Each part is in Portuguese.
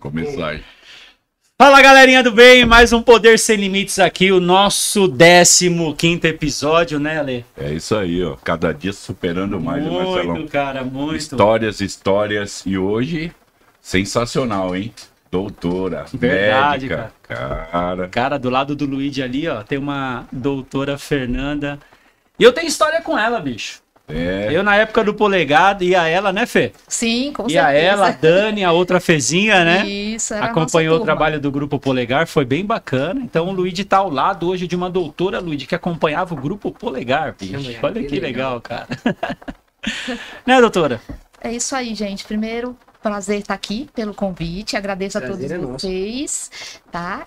Começar aí. Fala, galerinha do bem, mais um Poder Sem Limites aqui, o nosso 15º episódio, né, Ale? É isso aí, ó. Cada dia superando mais, Marcelão. Muito, cara, muito. Histórias. E hoje, sensacional, hein? Doutora, Verdade, médica, cara. Cara, do lado do Luigi ali, ó, tem uma doutora Fernanda. E eu tenho história com ela, bicho. É. Eu, na época do polegado, ia ela, né, Fê? Sim, com ia certeza. ela, a Dani, a outra Fezinha, né? Isso, era acompanhou a o nossa turma. trabalho do Grupo Polegar, foi bem bacana. Então o Luigi tá ao lado hoje de uma doutora, Luigi, que acompanhava o Grupo Polegar, bicho. Olha que legal, cara. Né, doutora? É isso aí, gente. Primeiro, prazer estar aqui pelo convite. Agradeço a todos vocês, tá?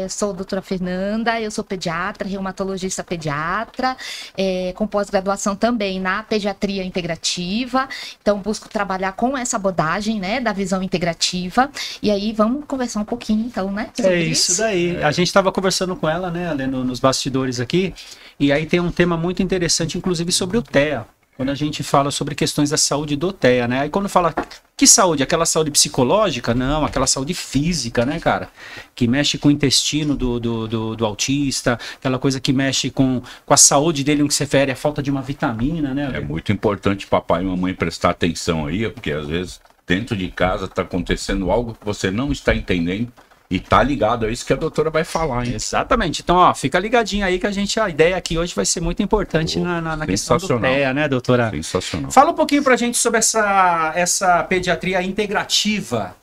Sou a doutora Fernanda, eu sou pediatra, reumatologista pediatra, com pós-graduação também na pediatria integrativa. Então, busco trabalhar com essa abordagem, né, da visão integrativa. E aí, vamos conversar um pouquinho, então, né? É isso daí. A gente estava conversando com ela, né, nos bastidores aqui, e aí tem um tema muito interessante, inclusive sobre o TEA. Quando a gente fala sobre questões da saúde do TEA, né? Aí quando fala, que saúde? Aquela saúde psicológica? Não, aquela saúde física, né, cara? Que mexe com o intestino do autista, aquela coisa que mexe com a saúde dele, no que se refere à falta de uma vitamina, né? É muito importante papai e mamãe prestar atenção aí, porque às vezes dentro de casa tá acontecendo algo que você não está entendendo. E tá ligado, é isso que a doutora vai falar, hein? Exatamente. Então, ó, fica ligadinho aí que a ideia aqui hoje vai ser muito importante na questão do TEA, né, doutora? Sensacional. Fala um pouquinho pra gente sobre essa pediatria integrativa.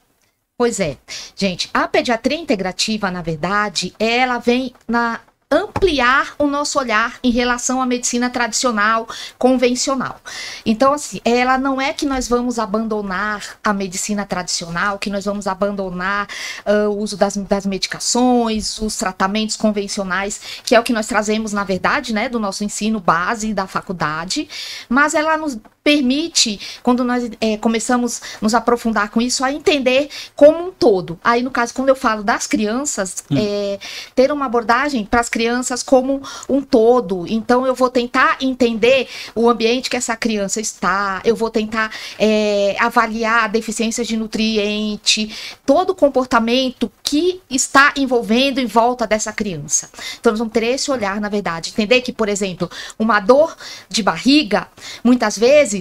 Pois é. Gente, a pediatria integrativa, na verdade, ela vem ampliar o nosso olhar em relação à medicina tradicional, convencional. Então, assim, ela não é que nós vamos abandonar a medicina tradicional, que nós vamos abandonar o uso das medicações, os tratamentos convencionais, que é o que nós trazemos, na verdade, né, do nosso ensino base da faculdade, mas ela nos permite, quando nós começamos a nos aprofundar com isso, a entender como um todo. Aí, no caso, quando eu falo das crianças, ter uma abordagem para as crianças como um todo. Então, eu vou tentar entender o ambiente que essa criança está, eu vou tentar avaliar deficiências de nutriente, todo o comportamento que está envolvendo em volta dessa criança. Então, nós vamos ter esse olhar, na verdade. Entender que, por exemplo, uma dor de barriga, muitas vezes,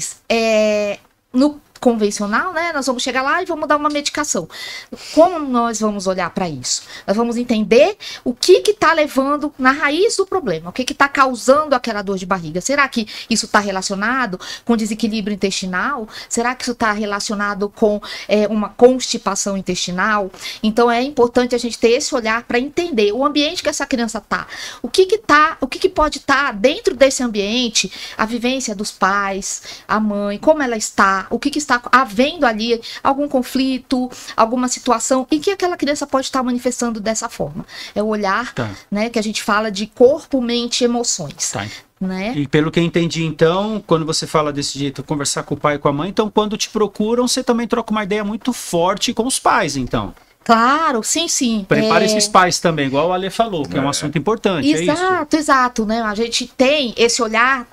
no convencional, né? Nós vamos chegar lá e vamos dar uma medicação. Como nós vamos olhar para isso? Nós vamos entender o que está levando na raiz do problema, o que está causando aquela dor de barriga. Será que isso está relacionado com desequilíbrio intestinal? Será que isso está relacionado com uma constipação intestinal? Então é importante a gente ter esse olhar para entender o ambiente que essa criança está. O que pode estar dentro desse ambiente, a vivência dos pais, a mãe, como ela está, o que está havendo ali algum conflito, alguma situação e que aquela criança pode estar manifestando dessa forma. É o olhar, né, que a gente fala de corpo, mente e emoções. Né? E pelo que eu entendi, então, quando você fala desse jeito, conversar com o pai e com a mãe, então quando te procuram, você também troca uma ideia muito forte com os pais, então. Claro, sim. Prepara esses pais também, igual o Ale falou, que é um assunto importante. Exato, né? A gente tem esse olhar,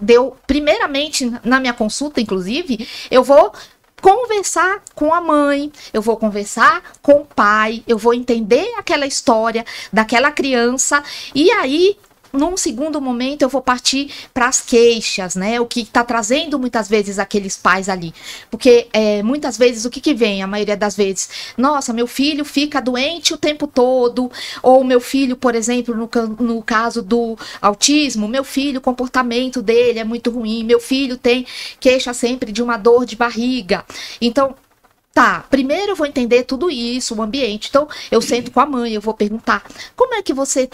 primeiramente, na minha consulta, inclusive, eu vou conversar com a mãe, eu vou conversar com o pai, eu vou entender aquela história daquela criança e aí, num segundo momento, eu vou partir para as queixas, né? O que está trazendo muitas vezes aqueles pais ali. Porque muitas vezes o que vem, a maioria das vezes, nossa, meu filho fica doente o tempo todo, ou meu filho, por exemplo, no caso do autismo, meu filho, o comportamento dele é muito ruim, meu filho tem queixa sempre de uma dor de barriga. Então, primeiro eu vou entender tudo isso, o ambiente. Então, eu sento com a mãe, eu vou perguntar, como é que você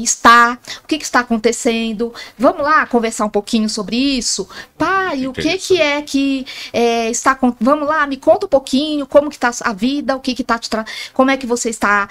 está? O que está acontecendo? Vamos lá conversar um pouquinho sobre isso? Pai, o que é que está acontecendo? Vamos lá, me conta um pouquinho, como que está a vida, o que está como é que você está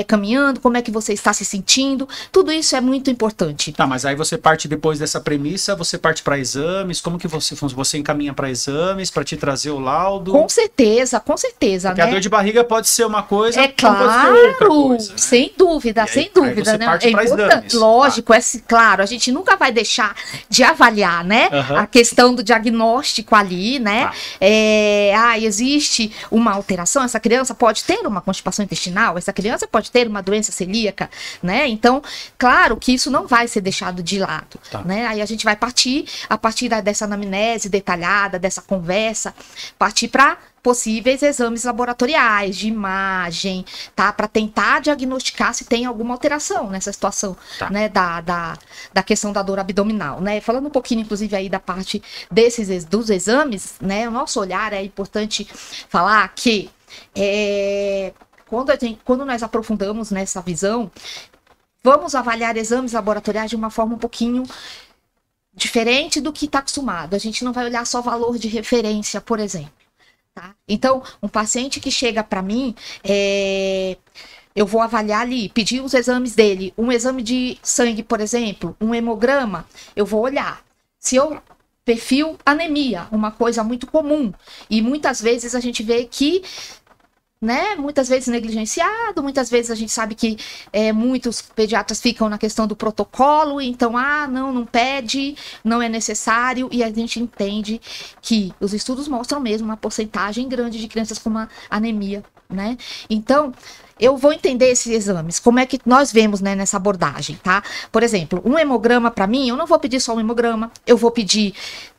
caminhando, como é que você está se sentindo? Tudo isso é muito importante. Tá, mas aí você parte depois dessa premissa, você parte para exames, como que você encaminha para exames, para te trazer o laudo? Com certeza. certeza, com certeza, Porque a né? dor de barriga pode ser uma coisa, É como pode ser outra claro, coisa, né? sem dúvida, E aí, sem aí dúvida, você né? parte É pra importante, exames. lógico, claro, a gente nunca vai deixar de avaliar, né? Aham. A questão do diagnóstico ali, né? Tá. Existe uma alteração, essa criança pode ter uma constipação intestinal, essa criança pode ter uma doença celíaca, né? Então, claro que isso não vai ser deixado de lado, Tá. né? Aí a gente vai partir, a partir dessa anamnese detalhada, dessa conversa, partir para possíveis exames laboratoriais, de imagem, tá? Para tentar diagnosticar se tem alguma alteração nessa situação, Tá. né? Da questão da dor abdominal, né? Falando um pouquinho, inclusive, aí da parte dos exames, né? O nosso olhar é importante falar que quando nós aprofundamos nessa visão, vamos avaliar exames laboratoriais de uma forma um pouquinho diferente do que está acostumado. A gente não vai olhar só valor de referência, por exemplo. Tá? Então, um paciente que chega para mim, eu vou avaliar ali, pedir os exames dele. Um exame de sangue, por exemplo, um hemograma, eu vou olhar. Se eu perfil anemia, uma coisa muito comum. E muitas vezes a gente vê que, né, muitas vezes negligenciado, muitas vezes a gente sabe que muitos pediatras ficam na questão do protocolo, então, não pede, não é necessário, e a gente entende que os estudos mostram mesmo uma porcentagem grande de crianças com uma anemia, né? Então, eu vou entender esses exames, como é que nós vemos, né, nessa abordagem, tá? Por exemplo, um hemograma para mim, eu não vou pedir só um hemograma, eu vou pedir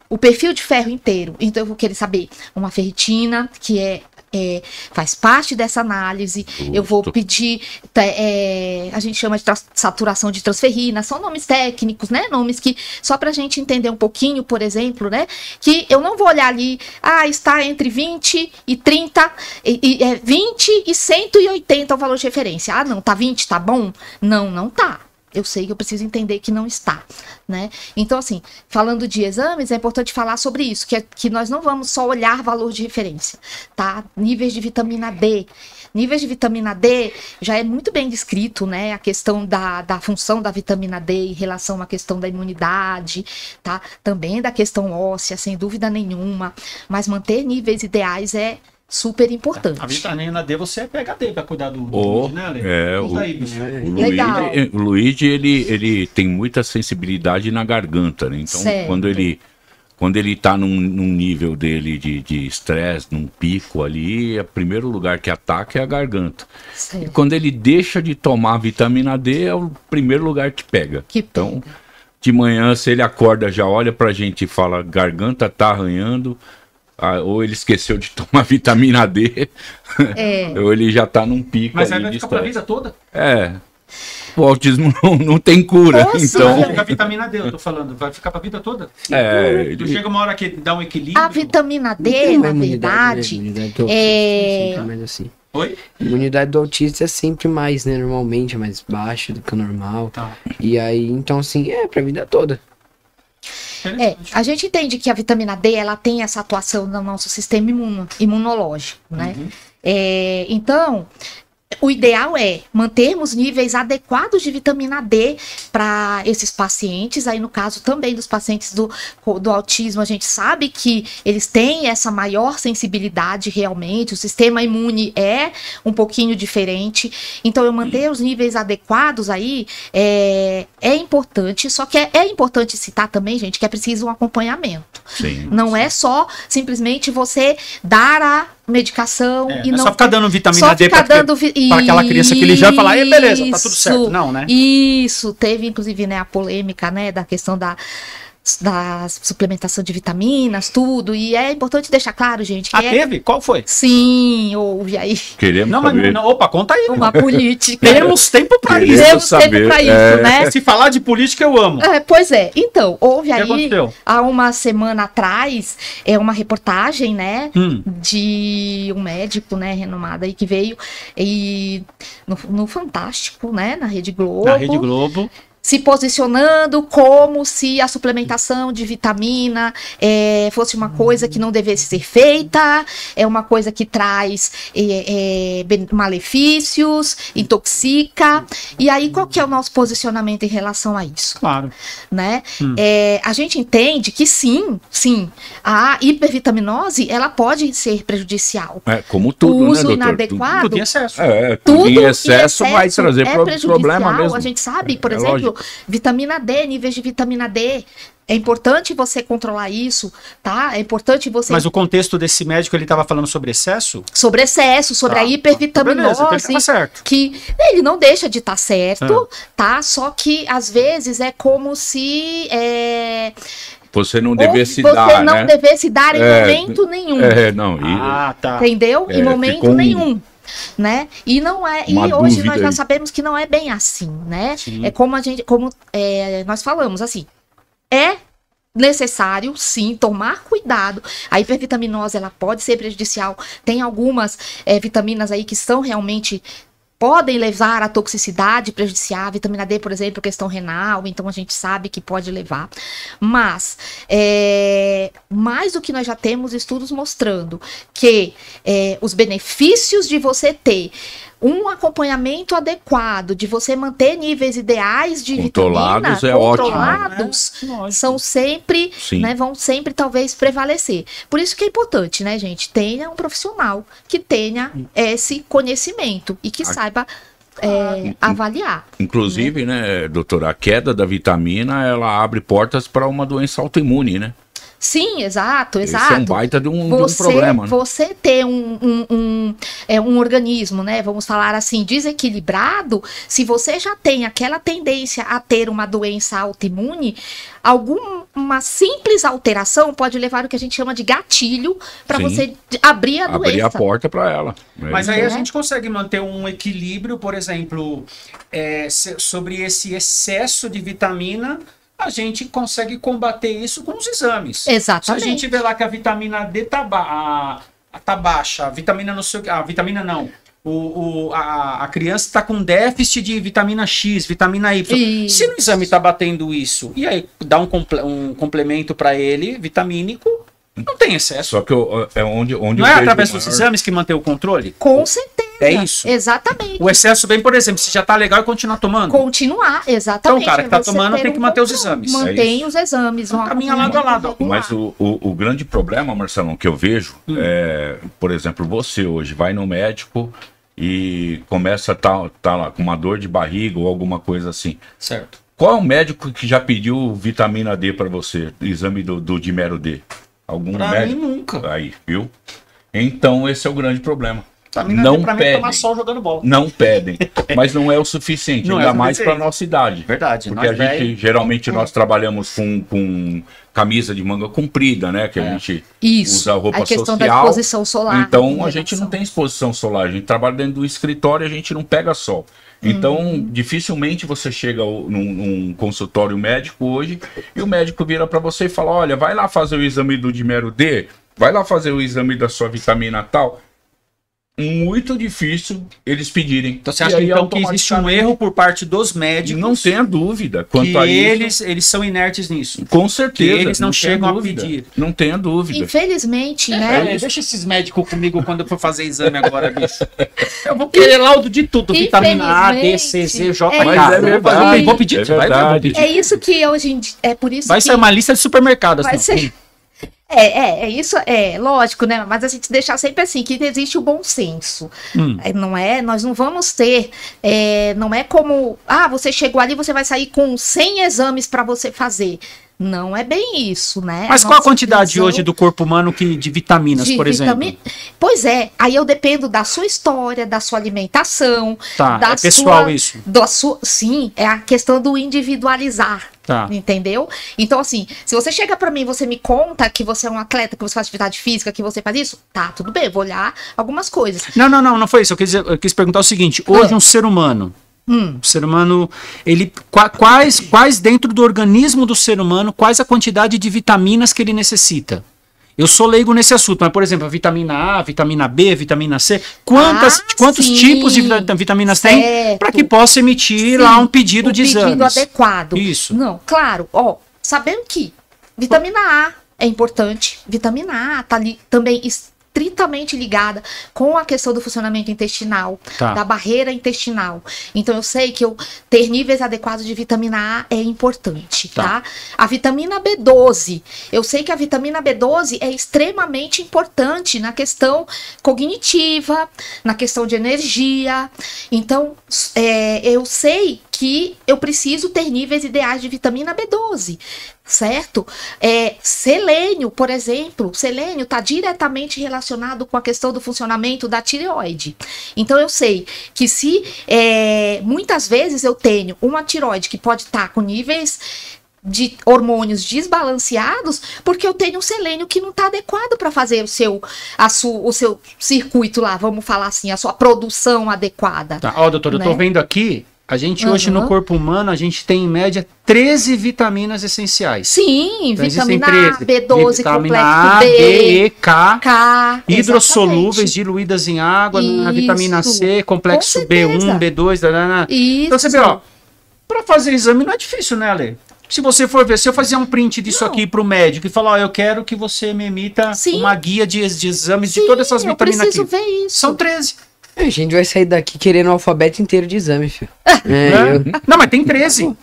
o perfil de ferro inteiro, então eu vou querer saber uma ferritina, que faz parte dessa análise. Eu vou pedir, a gente chama de saturação de transferrina, são nomes técnicos, né? Nomes que, só para a gente entender um pouquinho, por exemplo, né? Que eu não vou olhar ali, está entre 20 e 30, 20 e 180 o valor de referência. Não, tá 20, tá bom? Não tá. Eu sei que eu preciso entender que não está, né? Então, assim, falando de exames, é importante falar sobre isso, que nós não vamos só olhar valor de referência, tá? Níveis de vitamina D. Níveis de vitamina D já é muito bem descrito, né? A questão da função da vitamina D em relação à questão da imunidade, tá? Também da questão óssea, sem dúvida nenhuma. Mas manter níveis ideais é super importante. A vitamina D, você é PhD para cuidar do né, Ale? O aí, bicho. Legal. Luigi, ele tem muita sensibilidade na garganta, né? Então, Certo. quando ele tá num nível dele de estresse, num pico ali, o primeiro lugar que ataca é a garganta. E Certo. quando ele deixa de tomar vitamina D, é o primeiro lugar que pega. Então, De manhã, se ele acorda, já olha pra gente e fala, garganta tá arranhando, ou ele esqueceu de tomar vitamina D, ou ele já tá num pico Mas aí ali vai de ficar pra estresse. vida toda? O autismo não tem cura, Nossa, então... Vai ficar vitamina D, eu tô falando. Vai ficar pra vida toda? Tu chega uma hora que dá um equilíbrio. a vitamina D, na verdade, Imunidade do autista é sempre mais assim. Oi? A imunidade do autista é sempre mais, né? Normalmente é mais baixa do que o normal. Tá. E aí, então assim, pra vida toda. a gente entende que a vitamina D, ela tem essa atuação no nosso sistema imunológico, né? Então, o ideal é mantermos níveis adequados de vitamina D para esses pacientes. Aí, no caso também dos pacientes do autismo, a gente sabe que eles têm essa maior sensibilidade realmente, o sistema imune é um pouquinho diferente. Então, eu manter os níveis adequados aí é importante, só que é importante citar também, gente, que é preciso um acompanhamento. Sim. Não é só simplesmente você dar a medicação e não não é só ficar dando vitamina só D ficar pra dando aquela criança que ele já fala, beleza, tá tudo certo. Não, né? Isso, teve inclusive, né, a polêmica, né, da questão da suplementação de vitaminas, tudo, e é importante deixar claro, gente, que teve? Qual foi? Sim, houve aí Queremos Não, saber. mas opa, conta aí. uma política. Temos tempo pra Queremos isso. Temos tempo saber, pra isso, né? Se falar de política, eu amo. Pois é, então, houve O que aí, aconteceu? há uma semana atrás, uma reportagem, né, de um médico, né, renomado aí, que veio no Fantástico, né, na Rede Globo. Na Rede Globo. se posicionando como se a suplementação de vitamina fosse uma coisa que não devesse ser feita, é uma coisa que traz malefícios, intoxica. E aí, qual que é o nosso posicionamento em relação a isso? Claro. Né? A gente entende que sim, a hipervitaminose, ela pode ser prejudicial. Como tudo, o uso né, inadequado. Tudo em excesso. Tudo em excesso vai trazer problema mesmo. A gente sabe, por exemplo, vitamina D, níveis de vitamina D. É importante você controlar isso, tá? É importante você... Mas o contexto desse médico, ele estava falando sobre excesso? Sobre excesso, sobre a hipervitaminose. Beleza, então certo. Que ele não deixa de estar certo, tá? Só que, às vezes, é como se... Você não devesse dar, Você não devesse dar em momento nenhum. Tá. Entendeu? Em momento nenhum. Né? E não é, e hoje nós já sabemos que não é bem assim, né? Sim. É como nós falamos, assim, é necessário sim tomar cuidado. A hipervitaminose, ela pode ser prejudicial. Tem algumas vitaminas aí que são realmente podem levar à toxicidade prejudicial. A vitamina D, por exemplo, questão renal, então a gente sabe que pode levar. Mas, mais do que nós já temos estudos mostrando que os benefícios de você ter um acompanhamento adequado, de você manter níveis ideais de vitamina, controlados, são sempre, né, vão sempre talvez prevalecer. Por isso que é importante, né, gente, tenha um profissional que tenha esse conhecimento e que saiba avaliar. Inclusive, né, doutora, a queda da vitamina, ela abre portas para uma doença autoimune, né? Sim, exato. Esse é um baita de um problema. Né? Você ter um organismo, né, vamos falar assim, desequilibrado, se você já tem aquela tendência a ter uma doença autoimune, alguma simples alteração pode levar o que a gente chama de gatilho para você abrir a doença. Abrir a porta para ela. Mas aí a gente consegue manter um equilíbrio, por exemplo, sobre esse excesso de vitamina. A gente consegue combater isso com os exames. Exatamente. Se a gente vê lá que a vitamina D tá baixa, a vitamina a criança está com déficit de vitamina X, vitamina Y. Se no exame está batendo isso, e aí dá um complemento para ele, vitamínico, não tem excesso. Só que onde não é através dos exames que mantém o controle? Com certeza. É isso. Exatamente. O excesso vem, por exemplo, se já tá legal e continuar tomando. Continuar, exatamente. Então o cara que tá tomando tem que manter os exames. Mantém os exames. Caminha lado a lado. Mas o grande problema, Marcelão, que eu vejo, por exemplo, você hoje vai no médico e começa a tá lá com uma dor de barriga ou alguma coisa assim. Certo. Qual é o médico que já pediu vitamina D para você? Exame do dimero D? Algum médico? Mim nunca. Aí, viu? Então esse é o grande problema. Não pedem. Tomar sol jogando bola. Não pedem, mas não é o suficiente, ainda mais para nossa idade. Verdade. Porque a gente, geralmente, nós trabalhamos com camisa de manga comprida, né? Que a gente usa roupa social. A questão da exposição solar. Então, a gente não tem exposição solar. A gente trabalha dentro do escritório e a gente não pega sol. Então, dificilmente você chega num consultório médico hoje e o médico vira para você e fala, olha, vai lá fazer o exame do dimero D, vai lá fazer o exame da sua vitamina tal. Muito difícil eles pedirem. Então você acha então que existe um erro por parte dos médicos? Não tenha dúvida quanto a isso. Eles são inertes nisso. Com certeza. Que eles não chegam a pedir. Não tenha dúvida. Infelizmente, né? Deixa esses médicos comigo quando eu for fazer exame agora, bicho. Eu vou querer laudo de tudo. Vitamina A, D, C, Z, J, K. Mas é verdade. Vou pedir. É isso que hoje é por isso vai sair uma lista de supermercados. Vai ser... isso é lógico, né? Mas a gente deixar sempre assim, que existe o bom senso. Não é? Nós não vamos ter, não é como, você chegou ali, você vai sair com 100 exames para você fazer. Não é bem isso, né? Mas qual a quantidade hoje do corpo humano de vitaminas, por exemplo? Pois aí eu dependo da sua história, da sua alimentação. Tá, é pessoal isso. Sim, é a questão do individualizar. Tá. Entendeu? Então, assim, se você chega pra mim e você me conta que você é um atleta, que você faz atividade física, que você faz isso, tá, tudo bem, eu vou olhar algumas coisas. Não foi isso. Eu quis perguntar o seguinte: hoje um ser humano. O ser humano, ele quais dentro do organismo do ser humano, quais a quantidade de vitaminas que ele necessita? Eu sou leigo nesse assunto, mas, por exemplo, a vitamina A, vitamina B, vitamina C, quantos sim. tipos de vitaminas tem Certo. para que possa emitir Sim, lá um pedido de pedido exames. adequado. Isso. Não, claro, ó, sabendo que vitamina A é importante, vitamina A tá ali também estritamente ligada com a questão do funcionamento intestinal, Tá. da barreira intestinal. Então eu sei que eu ter níveis adequados de vitamina A é importante, tá? A vitamina B12, eu sei que a vitamina B12 é extremamente importante na questão cognitiva, na questão de energia. Então, eu sei que eu preciso ter níveis ideais de vitamina B12, certo? Selênio, por exemplo, selênio está diretamente relacionado com a questão do funcionamento da tireoide. Então eu sei que se muitas vezes eu tenho uma tireoide que pode estar com níveis de hormônios desbalanceados, porque eu tenho um selênio que não está adequado para fazer o seu circuito lá, vamos falar assim, a sua produção adequada. Tá. Ó, doutor, eu tô Né? vendo aqui, a gente hoje no corpo humano, a gente tem em média 13 vitaminas essenciais. Sim, Então, vitamina existem 13. A, B12, Vitamina complexo A, B, B, E, K, K, hidrossolúveis, exatamente. diluídas em água, na vitamina C, Isso, complexo com certeza. B1, B2, Isso. Então você vê, ó, para fazer exame não é difícil, né, Ale? Se você for ver, se eu fazer um print disso Não. aqui pro médico e falar, ó, eu quero que você me emita Sim. uma guia de exames de Sim, todas essas eu vitaminas preciso aqui. ver isso. São 13. A gente vai sair daqui querendo o alfabeto inteiro de exame, filho. Né? Não, mas tem 13.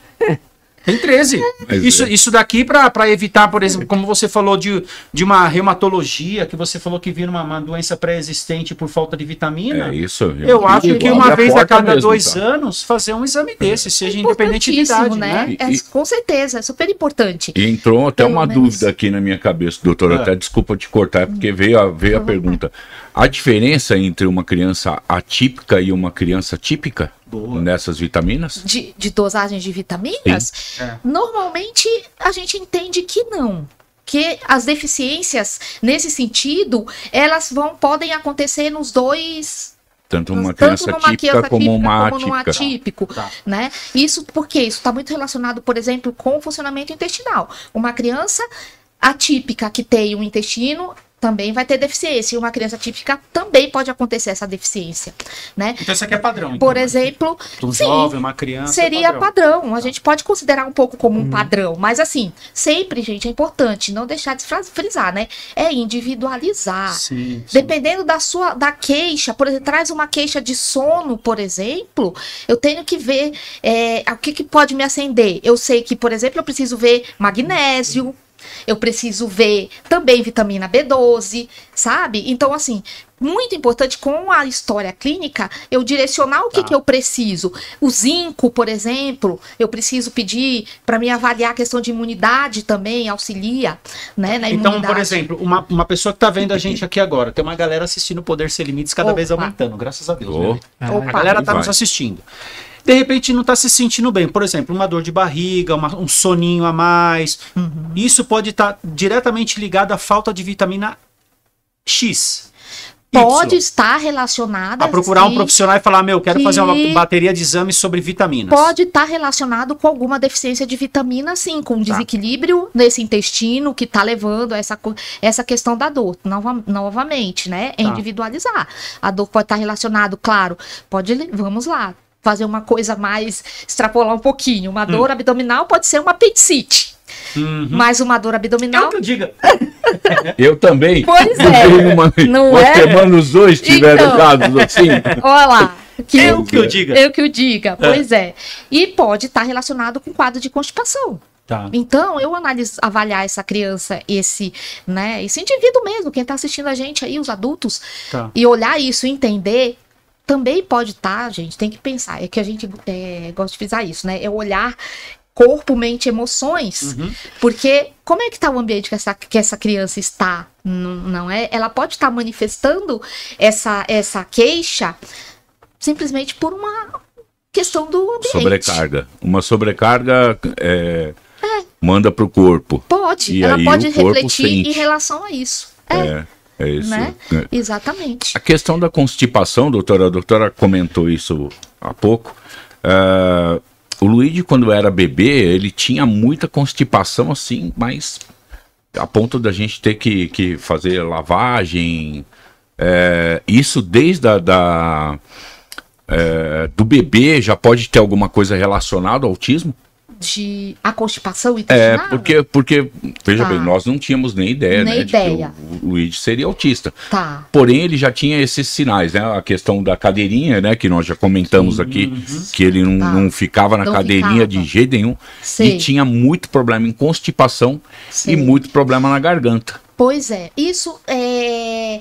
Tem 13. Mas Isso daqui para evitar, por exemplo, como você falou de uma reumatologia, que você falou que vira uma doença pré-existente por falta de vitamina. É isso. Eu acho que Abre uma a vez a porta cada mesmo, 2 tá? anos fazer um exame desse, seja independente de idade, né? Com certeza, é super importante. E entrou até Pelo uma menos. dúvida aqui na minha cabeça, doutor. Ah. Até desculpa te cortar, porque veio a pergunta. A diferença entre uma criança atípica e uma criança típica Boa. nessas vitaminas? De dosagens de vitaminas, É. normalmente a gente entende que não. Que as deficiências, nesse sentido, elas podem acontecer nos dois. Tanto uma Tanto criança numa típica criança como uma como num atípica. atípico, Tá. né? Isso porque isso está muito relacionado, por exemplo, com o funcionamento intestinal. Uma criança atípica que tem um intestino também vai ter deficiência. E uma criança típica também pode acontecer essa deficiência, né? Então isso aqui é padrão. Por então, exemplo, um sim, jovem, uma criança. seria padrão. A gente pode considerar um pouco como um Uhum. padrão, mas assim, sempre, gente, é importante não deixar de frisar, né? É individualizar. Sim, sim. Dependendo da queixa, por exemplo, traz uma queixa de sono, por exemplo, eu tenho que ver o que pode me acender. Eu sei que, por exemplo, eu preciso ver magnésio, eu preciso ver também vitamina B12, sabe? Então, assim, muito importante com a história clínica, eu direcionar o que eu preciso. O zinco, por exemplo, eu preciso pedir para me avaliar a questão de imunidade também, auxilia, né, na Então, imunidade. por exemplo, uma pessoa que tá vendo a gente aqui agora, tem uma galera assistindo o Poder Sem Limites cada vez Opa. aumentando, graças a Deus. Oh. Né? Opa. A galera tá Vai. nos assistindo. De repente não tá se sentindo bem. Por exemplo, uma dor de barriga, um soninho a mais. Isso pode estar diretamente ligado à falta de vitamina X. Pode Y. estar relacionada A procurar um sim, profissional e falar, meu, quero fazer uma que- bateria de exames sobre vitaminas. Pode estar relacionado com alguma deficiência de vitamina, sim, com um desequilíbrio nesse intestino que está levando a essa questão da dor. Novamente, né? É Tá. individualizar. A dor pode estar relacionado, claro, vamos lá, fazer uma coisa mais, extrapolar um pouquinho. Uma dor abdominal pode ser uma apendicite. Uhum. Mas uma dor É o abdominal. que eu diga. Eu também. Pois é. Não Uma é? semana os dois tiveram Então. dados assim. Olha lá. Eu que eu diga. Eu que o diga, pois é. E pode estar relacionado com quadro de constipação. Tá. Então, eu avaliar essa criança, esse indivíduo mesmo, quem está assistindo a gente aí, os adultos, Tá. e olhar isso, entender, também pode estar, gente, tem que pensar, é que a gente gosta de frisar isso, né? É olhar corpo, mente, emoções, porque como é que está o ambiente que essa criança está? Não é? Ela pode estar manifestando essa queixa simplesmente por uma questão do ambiente. Sobrecarga. Uma sobrecarga manda para o corpo. Pode, E ela aí pode o corpo refletir sente. em relação a isso. É isso. Né? É. Exatamente. A questão da constipação, doutora, a doutora comentou isso há pouco. O Luigi, quando era bebê, ele tinha muita constipação assim, mas a ponto da gente ter que fazer lavagem, isso desde do bebê já pode ter alguma coisa relacionada ao autismo? De a constipação intestinal? Porque veja Tá. bem, nós não tínhamos nem ideia, Nem né, ideia. de que o Luigi seria autista. Tá. Porém, ele já tinha esses sinais, né? A questão da cadeirinha, né? Que nós já comentamos aqui, que ele Tá. não ficava na Não cadeirinha ficava. de jeito nenhum. Sei. E tinha muito problema em constipação Sei. e muito problema na garganta. Pois é, isso é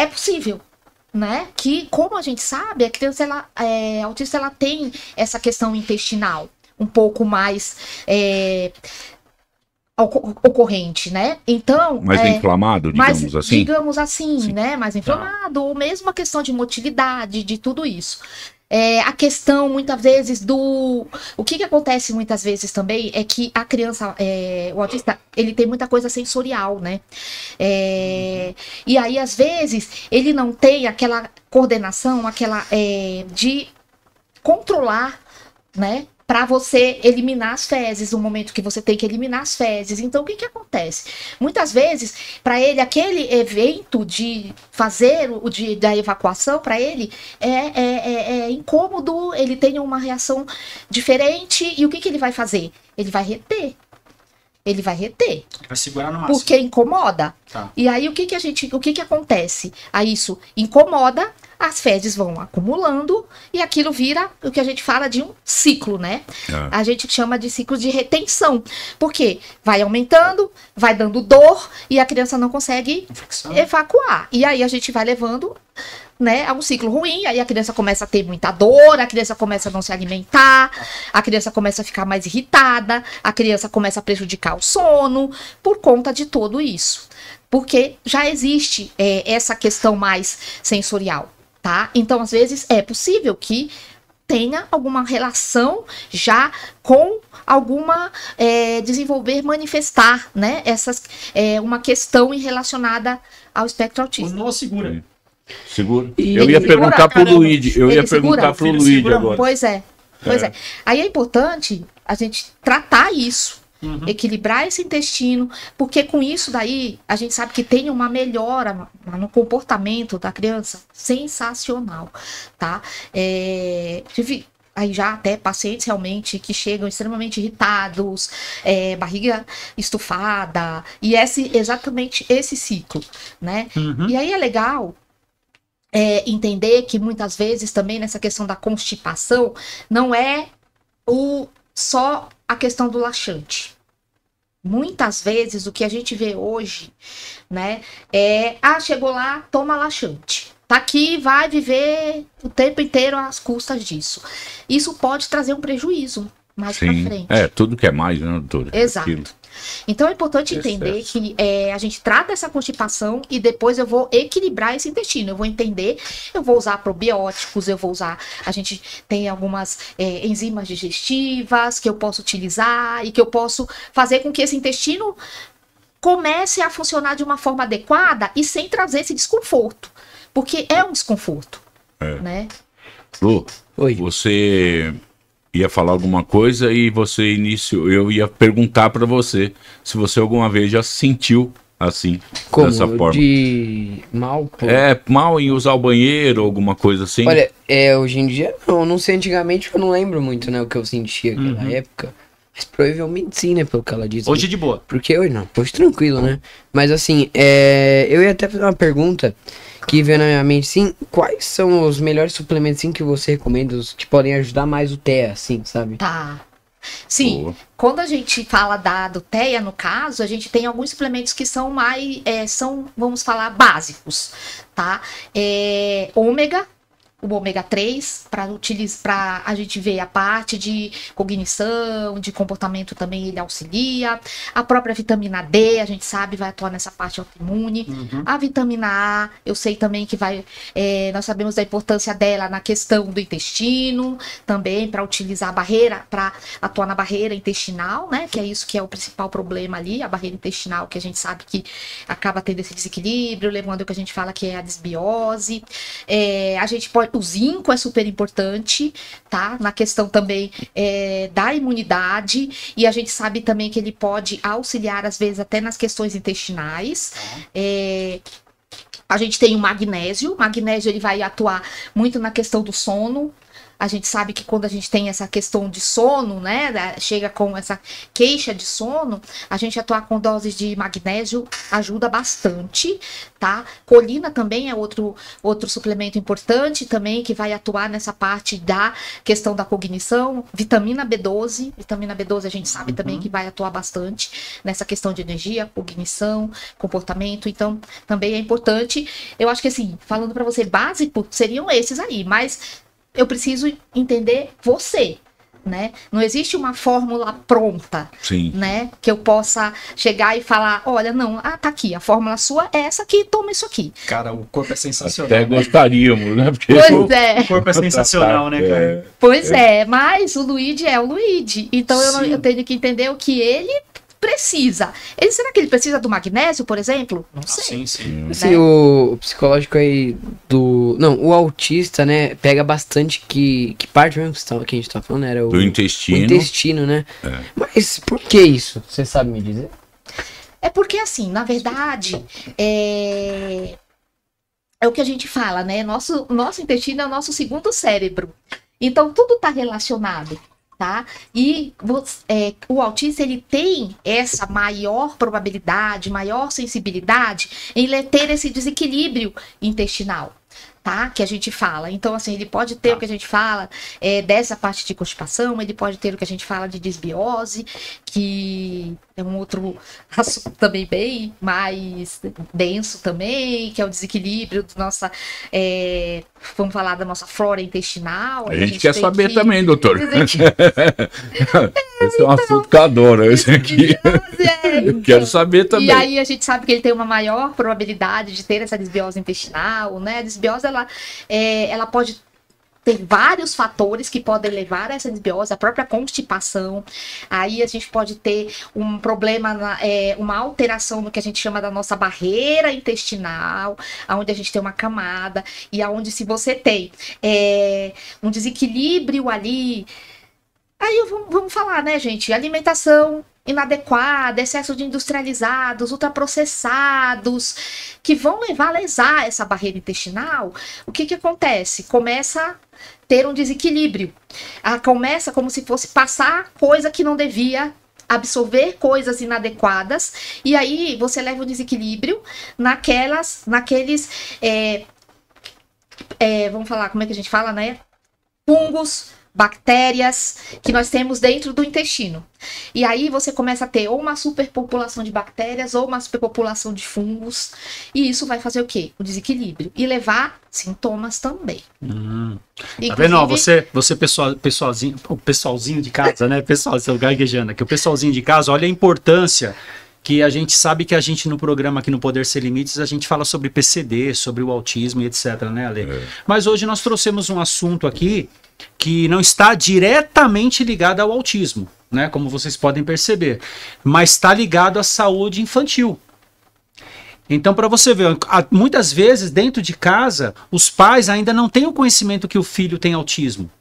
possível, né? Que, como a gente sabe, a criança autista ela tem essa questão intestinal um pouco mais ocorrente, né? Então, Mais inflamado, digamos assim. digamos assim, Sim. né? Mais inflamado, ou mesmo a questão de motilidade, de tudo isso. A questão, muitas vezes, o que acontece muitas vezes também é que a criança, o autista, ele tem muita coisa sensorial, né? E aí, às vezes, ele não tem aquela coordenação, de controlar, né? Para você eliminar as fezes, no momento que você tem que eliminar as fezes. Então, o que acontece? Muitas vezes, para ele, aquele evento de fazer da evacuação, para ele, é incômodo, ele tem uma reação diferente. E o que ele vai fazer? Ele vai reter. Ele vai reter. Vai segurar no máximo. Porque incomoda. Tá. E aí, o que acontece? Aí isso incomoda, as fezes vão acumulando e aquilo vira o que a gente fala de um ciclo, né? A gente chama de ciclo de retenção. Porque vai aumentando, vai dando dor e a criança não consegue Infecção. evacuar. E aí a gente vai levando, né, a um ciclo ruim, aí a criança começa a ter muita dor, a criança começa a não se alimentar, a criança começa a ficar mais irritada, a criança começa a prejudicar o sono, por conta de tudo isso. Porque já existe essa questão mais sensorial, tá? Então, às vezes, é possível que tenha alguma relação já com alguma manifestar, né? Uma questão relacionada ao espectro O autista. nó segura. Seguro. E Eu ia ele perguntar pro segura, Luigi. Eu Ele ia perguntar segura? pro Ele Luigi segura agora. Pois é. Aí é importante a gente tratar isso, equilibrar esse intestino, porque com isso daí a gente sabe que tem uma melhora no comportamento da criança sensacional, tá? Tive aí já até pacientes realmente que chegam extremamente irritados, barriga estufada, e exatamente esse ciclo, né? E aí é legal entender que muitas vezes também nessa questão da constipação não é só a questão do laxante. Muitas vezes o que a gente vê hoje, né, chegou lá, toma laxante. Tá aqui, vai viver o tempo inteiro às custas disso. Isso pode trazer um prejuízo mais pra Sim. frente. Tudo que é mais, né, doutora? Exato. Aquilo. Então é importante entender que a gente trata essa constipação e depois eu vou equilibrar esse intestino. Eu vou entender, eu vou usar probióticos, a gente tem algumas enzimas digestivas que eu posso utilizar e que eu posso fazer com que esse intestino comece a funcionar de uma forma adequada e sem trazer esse desconforto. Porque é um desconforto, né? Lu, Oi. você ia falar alguma coisa e eu ia perguntar pra você se você alguma vez já se sentiu assim, dessa Como? forma. De mal? Pô. Mal em usar o banheiro, alguma coisa assim? Olha, hoje em dia não sei antigamente, porque eu não lembro muito, né, o que eu sentia naquela época. Mas provavelmente sim, né, pelo que ela disse. Hoje de boa. Porque hoje não, hoje tranquilo, né? Mas assim, eu ia até fazer uma pergunta que veio na minha mente, sim, quais são os melhores suplementos, sim, que você recomenda, os que podem ajudar mais o TEA, assim, sabe? Tá. Sim, Boa. quando a gente fala do TEA, no caso, a gente tem alguns suplementos que são vamos falar, básicos, tá? Ômega, o ômega 3, para a gente ver a parte de cognição, de comportamento também ele auxilia. A própria vitamina D, a gente sabe, vai atuar nessa parte autoimune. A vitamina A, eu sei também que nós sabemos da importância dela na questão do intestino, também para utilizar a barreira, para atuar na barreira intestinal, né? Que é isso que é o principal problema ali, a barreira intestinal, que a gente sabe que acaba tendo esse desequilíbrio, levando o que a gente fala que é a desbiose. A gente o zinco é super importante, tá? Na questão também da imunidade, e a gente sabe também que ele pode auxiliar, às vezes, até nas questões intestinais. A gente tem o magnésio ele vai atuar muito na questão do sono. A gente sabe que quando a gente tem essa questão de sono, né, chega com essa queixa de sono, a gente atuar com doses de magnésio ajuda bastante, tá? Colina também é outro suplemento importante também, que vai atuar nessa parte da questão da cognição. Vitamina B12 a gente sabe também que vai atuar bastante nessa questão de energia, cognição, comportamento, então também é importante. Eu acho que assim, falando para você, básico seriam esses aí, mas eu preciso entender você, né? Não existe uma fórmula pronta, Sim. né? Que eu possa chegar e falar, olha, não, tá aqui, a fórmula sua é essa aqui, toma isso aqui. Cara, o corpo é sensacional. Até gostaríamos, né? Porque Pois é. O corpo é sensacional, né, cara? Pois é, mas o Luigi é o Luigi. Então eu tenho que entender o que ele precisa. Será que ele precisa do magnésio, por exemplo? Não sei. Sim. Assim, o psicológico aí do... Não, o autista, né, pega bastante que parte mesmo que a gente tá falando, era do intestino. O intestino, né? Mas por que isso? Você sabe me dizer? É porque, assim, na verdade, é o que a gente fala, né? Nosso intestino é o nosso segundo cérebro. Então, tudo tá relacionado. Tá? E o autista, ele tem essa maior probabilidade, maior sensibilidade em ter esse desequilíbrio intestinal, tá? Que a gente fala. Então, assim, ele pode ter o que a gente fala dessa parte de constipação, ele pode ter o que a gente fala de disbiose, que é um outro assunto também bem mais denso também, que é o desequilíbrio do nossa... vamos falar da nossa flora intestinal. A gente quer saber também, doutor. Esse é um assunto que eu adoro, esse aqui. Eu quero saber também. E aí a gente sabe que ele tem uma maior probabilidade de ter essa desbiose intestinal, né? A desbiose, ela pode ter vários fatores que podem levar a essa desbiose, a própria constipação. Aí a gente pode ter um problema, uma alteração no que a gente chama da nossa barreira intestinal, onde a gente tem uma camada, e aonde se você tem um desequilíbrio ali. Aí vamos falar, né, gente? Alimentação inadequada, excesso de industrializados, ultraprocessados, que vão levar a lesar essa barreira intestinal. O que acontece? Começa a ter um desequilíbrio. Começa como se fosse passar coisa que não devia, absorver coisas inadequadas, e aí você leva o desequilíbrio naqueles... vamos falar, como é que a gente fala, né? Fungos, bactérias que nós temos dentro do intestino. E aí você começa a ter ou uma superpopulação de bactérias ou uma superpopulação de fungos. E isso vai fazer o quê? O desequilíbrio. E levar sintomas também. Tá vendo? Ó, você pessoalzinho, o pessoalzinho de casa, né? Pessoal, estou gaguejando aqui. O pessoalzinho de casa, olha a importância que a gente sabe que a gente no programa aqui no Poder Sem Limites, a gente fala sobre PCD, sobre o autismo e etc, né, Ale? Mas hoje nós trouxemos um assunto aqui que não está diretamente ligado ao autismo, né? Como vocês podem perceber, mas está ligado à saúde infantil. Então, para você ver, muitas vezes dentro de casa, os pais ainda não têm o conhecimento que o filho tem autismo.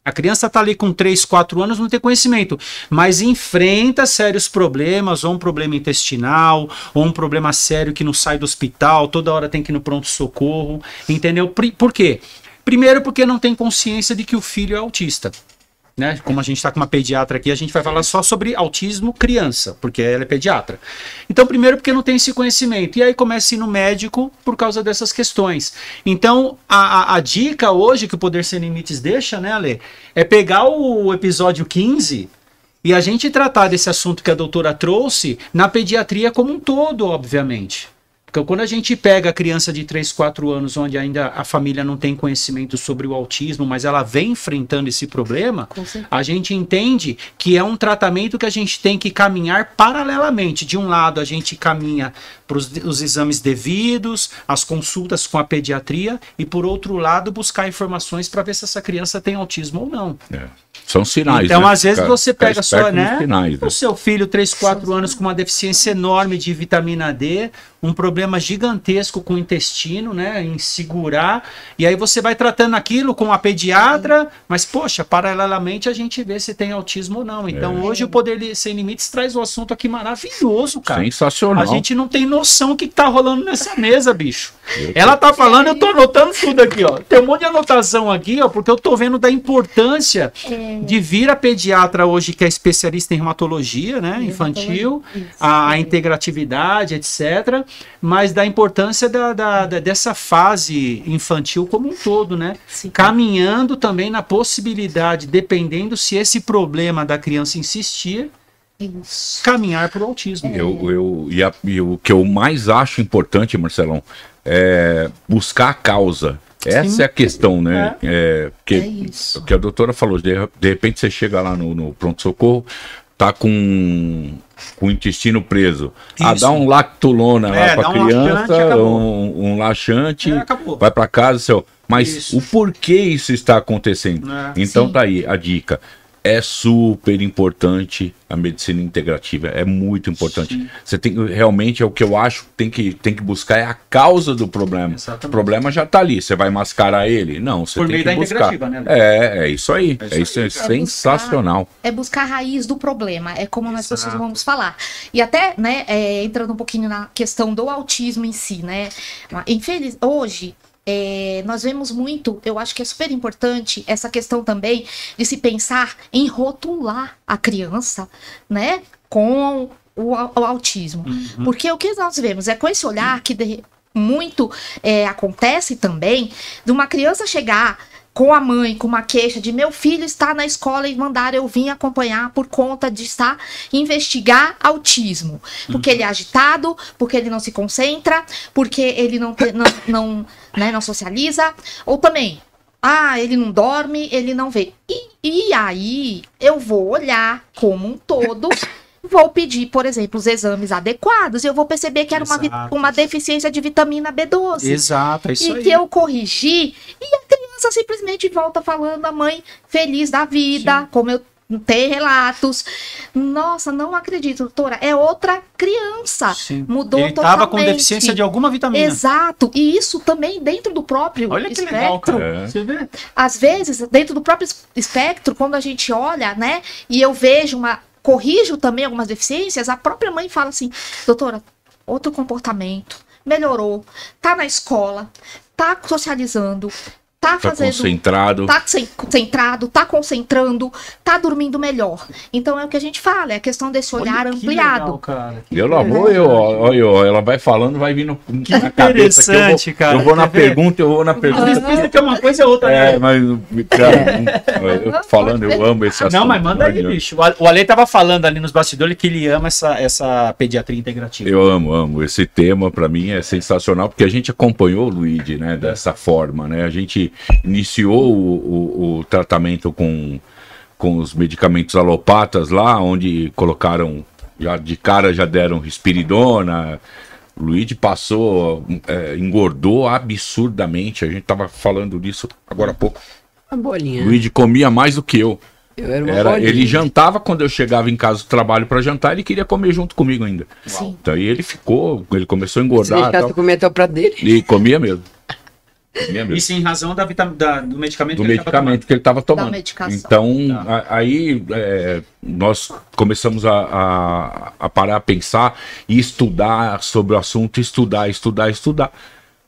A criança está ali com 3, 4 anos, não tem conhecimento, mas enfrenta sérios problemas, ou um problema intestinal, ou um problema sério que não sai do hospital, toda hora tem que ir no pronto-socorro, entendeu? Por quê? Primeiro porque não tem consciência de que o filho é autista. Né? Como a gente está com uma pediatra aqui, a gente vai falar só sobre autismo criança, porque ela é pediatra. Então, primeiro porque não tem esse conhecimento. E aí começa a ir no médico por causa dessas questões. Então, a dica hoje que o Poder Sem Limites deixa, né, Ale? É pegar o episódio 15 e a gente tratar desse assunto que a doutora trouxe na pediatria como um todo, obviamente. Porque quando a gente pega a criança de 3, 4 anos, onde ainda a família não tem conhecimento sobre o autismo, mas ela vem enfrentando esse problema, a gente entende que é um tratamento que a gente tem que caminhar paralelamente. De um lado, a gente caminha para os exames devidos, as consultas com a pediatria, e por outro lado, buscar informações para ver se essa criança tem autismo ou não. São sinais. Então, né? às vezes, você pega só, esperto nos né? sinais, né? O seu filho, 3, 4 anos, com uma deficiência enorme de vitamina D, um problema gigantesco com o intestino, né? Em segurar. E aí você vai tratando aquilo com a pediatra, mas, poxa, paralelamente a gente vê se tem autismo ou não. Então, hoje o Poder Sem Limites traz um assunto aqui maravilhoso, cara. Sensacional. A gente não tem noção o que tá rolando nessa mesa, bicho. Ela tá falando, eu tô anotando tudo aqui, ó. Tem um monte de anotação aqui, ó, porque eu tô vendo da importância de vir a pediatra hoje, que é especialista em reumatologia, né, infantil, a integratividade, etc., mas da importância dessa fase infantil como um todo, né? Sim. Caminhando também na possibilidade, dependendo se esse problema da criança insistir, Isso. caminhar para o autismo. E o que eu mais acho importante, Marcelão, é buscar a causa. Essa é a questão, né? É isso. O que a doutora falou, de repente você chega lá no pronto-socorro, tá com o intestino preso. Isso. Dá um lactulona lá pra dá um criança, laxante, acabou. um laxante, Acabou. vai pra casa, seu. Mas Isso. o porquê isso está acontecendo? Então Sim. tá aí a dica. É super importante a medicina integrativa, é muito importante. Sim. Você tem realmente, é o que eu acho que tem que buscar é a causa do problema. Exatamente. O problema já tá ali, você vai mascarar ele? Não, você Por tem meio que da buscar. integrativa, né? É isso aí. É isso aí, cara. Sensacional. É buscar a raiz do problema, é como nós Exato. pessoas vamos falar. E até, né, entrando um pouquinho na questão do autismo em si, né? Hoje, nós vemos muito, eu acho que é super importante essa questão também de se pensar em rotular a criança, né, com o autismo. Porque o que nós vemos é com esse olhar que muito acontece também de uma criança chegar com a mãe, com uma queixa de meu filho está na escola e mandaram eu vim acompanhar por conta de estar investigar autismo. Porque ele é agitado, porque ele não se concentra, porque ele não socializa, ou também, ele não dorme, ele não vê. E aí eu vou olhar como um todo, vou pedir, por exemplo, os exames adequados e eu vou perceber que era uma deficiência de vitamina B12. Exato, é isso aí. E que eu corrigi, e a criança simplesmente volta falando a mãe feliz da vida, sim, como eu tenho relatos. Nossa, não acredito, doutora, é outra criança. Sim. Mudou ele totalmente. Ele estava com deficiência de alguma vitamina. Exato, e isso também dentro do próprio Olha que espectro. legal, cara. Você vê? Às vezes, dentro do próprio espectro, quando a gente olha, né, e eu vejo corrijo também algumas deficiências, a própria mãe fala assim, doutora, outro comportamento, melhorou, tá na escola, tá socializando, tá fazendo... concentrado. Tá concentrado, tá concentrando, tá dormindo melhor. Então é o que a gente fala, é a questão desse olhar Olha ampliado. Legal, cara. Eu lá vou, ela vai falando, vai vindo que na cabeça. Interessante, cara. Eu vou na pergunta, Às vezes que é uma coisa é outra, né? Mas, cara, eu falando, eu amo esse assunto. Não, mas manda aí, bicho. O Ale tava falando ali nos bastidores que ele ama essa pediatria integrativa. Eu amo. Esse tema, pra mim, é sensacional, porque a gente acompanhou o Luigi, né, dessa forma, né? A gente iniciou o tratamento com os medicamentos alopatas lá, onde colocaram, de cara já deram risperidona. O Luigi passou, engordou absurdamente. A gente tava falando disso agora há pouco. Uma bolinha. O Luigi comia mais do que eu. Era uma bolinha. Ele jantava quando eu chegava em casa do trabalho para jantar, ele queria comer junto comigo ainda. Sim. Então aí ele começou a engordar. Você comia até o prato dele? E comia mesmo. Isso em razão do medicamento que ele estava tomando. Da medicação. Então, aí nós começamos a parar a pensar e estudar sobre o assunto, estudar.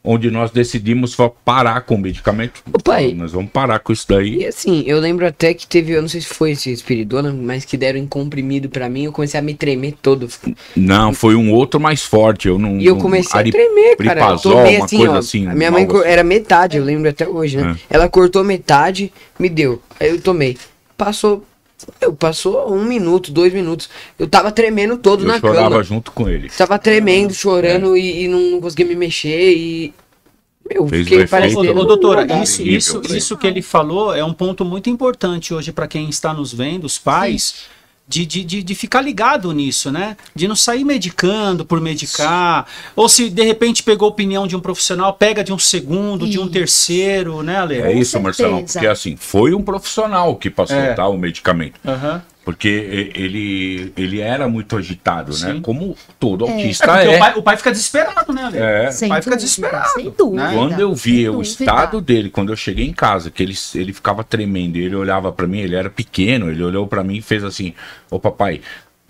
Onde nós decidimos parar com o medicamento. Ô, pai, nós vamos parar com isso daí. E assim, eu lembro até que teve, eu não sei se foi esse Espiridona, mas que deram em comprimido pra mim, eu comecei a me tremer todo. Não, foi um outro mais forte. E eu comecei a tremer, cara. Eu tomei assim, coisa ó, assim, a minha mãe era metade, eu lembro até hoje, né? Ela cortou metade, me deu. Aí eu tomei. Passou 1 minuto, 2 minutos. Eu tava tremendo todo na cama. Eu chorava junto com ele. Tava tremendo, chorando e não conseguia me mexer e... Eu fiquei parecendo... Ô, doutora, isso que ele falou é um ponto muito importante hoje para quem está nos vendo, os pais. Sim. de ficar ligado nisso, né? De não sair medicando por medicar, ou se de repente pegou a opinião de um profissional, pega de um segundo, de um terceiro, né, Ale? É isso, Marcelão, porque assim, foi um profissional que passou o medicamento. Porque ele era muito agitado, né? Como todo autista O pai fica desesperado, né, Ale? O pai fica desesperado. Sem dúvida. Né? Quando eu vi o estado dele, quando eu cheguei em casa, que ele ficava tremendo, ele olhava pra mim, ele era pequeno, ele olhou pra mim e fez assim: ô papai,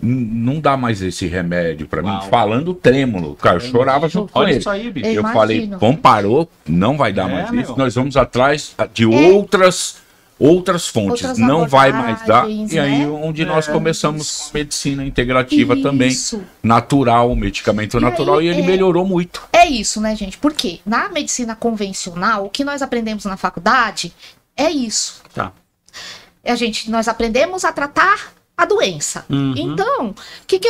não dá mais esse remédio pra mim, falando trêmulo. Cara, eu chorava junto com ele. Isso aí, bicho. Eu falei, parou, não vai dar mais isso, nós vamos atrás de outras fontes, Outras não vai mais dar. abordagens, E aí, né? onde nós começamos com medicina integrativa também, Isso. natural, medicamento E natural, aí, e ele melhorou muito. É isso, né, gente? Porque na medicina convencional, o que nós aprendemos na faculdade é isso. Tá. Nós aprendemos a tratar a doença. Então, o que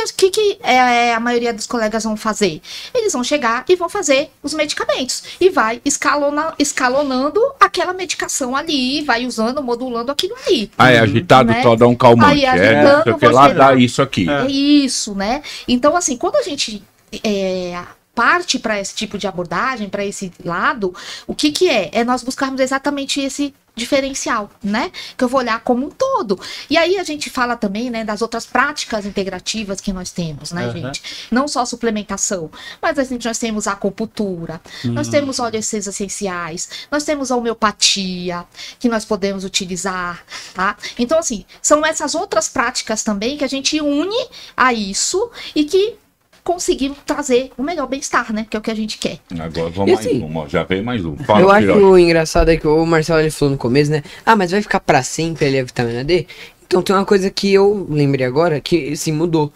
a maioria dos colegas vão fazer? Eles vão chegar e vão fazer os medicamentos. E vai escalonando aquela medicação ali, vai usando, modulando aquilo ali. É agitado, né? só dá um calmante. Agitando, Porque lá dá isso aqui. É isso, né? Então, assim, quando a gente parte para esse tipo de abordagem, para esse lado, o que é? É nós buscarmos exatamente esse diferencial, né? Que eu vou olhar como um todo. E aí a gente fala também, né, das outras práticas integrativas que nós temos, né, gente? Não só suplementação, mas nós temos a acupuntura, nós temos óleos essenciais, nós temos a homeopatia, que nós podemos utilizar, tá? Então, assim, são essas outras práticas também que a gente une a isso e que conseguimos trazer o melhor bem-estar, né? Que é o que a gente quer. Agora vamos mais assim, um, ó, já veio mais um. Fala, eu acho Pirote. engraçado é que o Marcelo ele falou no começo, né? Ah, mas vai ficar pra sempre ali a vitamina D? Então tem uma coisa que eu lembrei agora que assim mudou.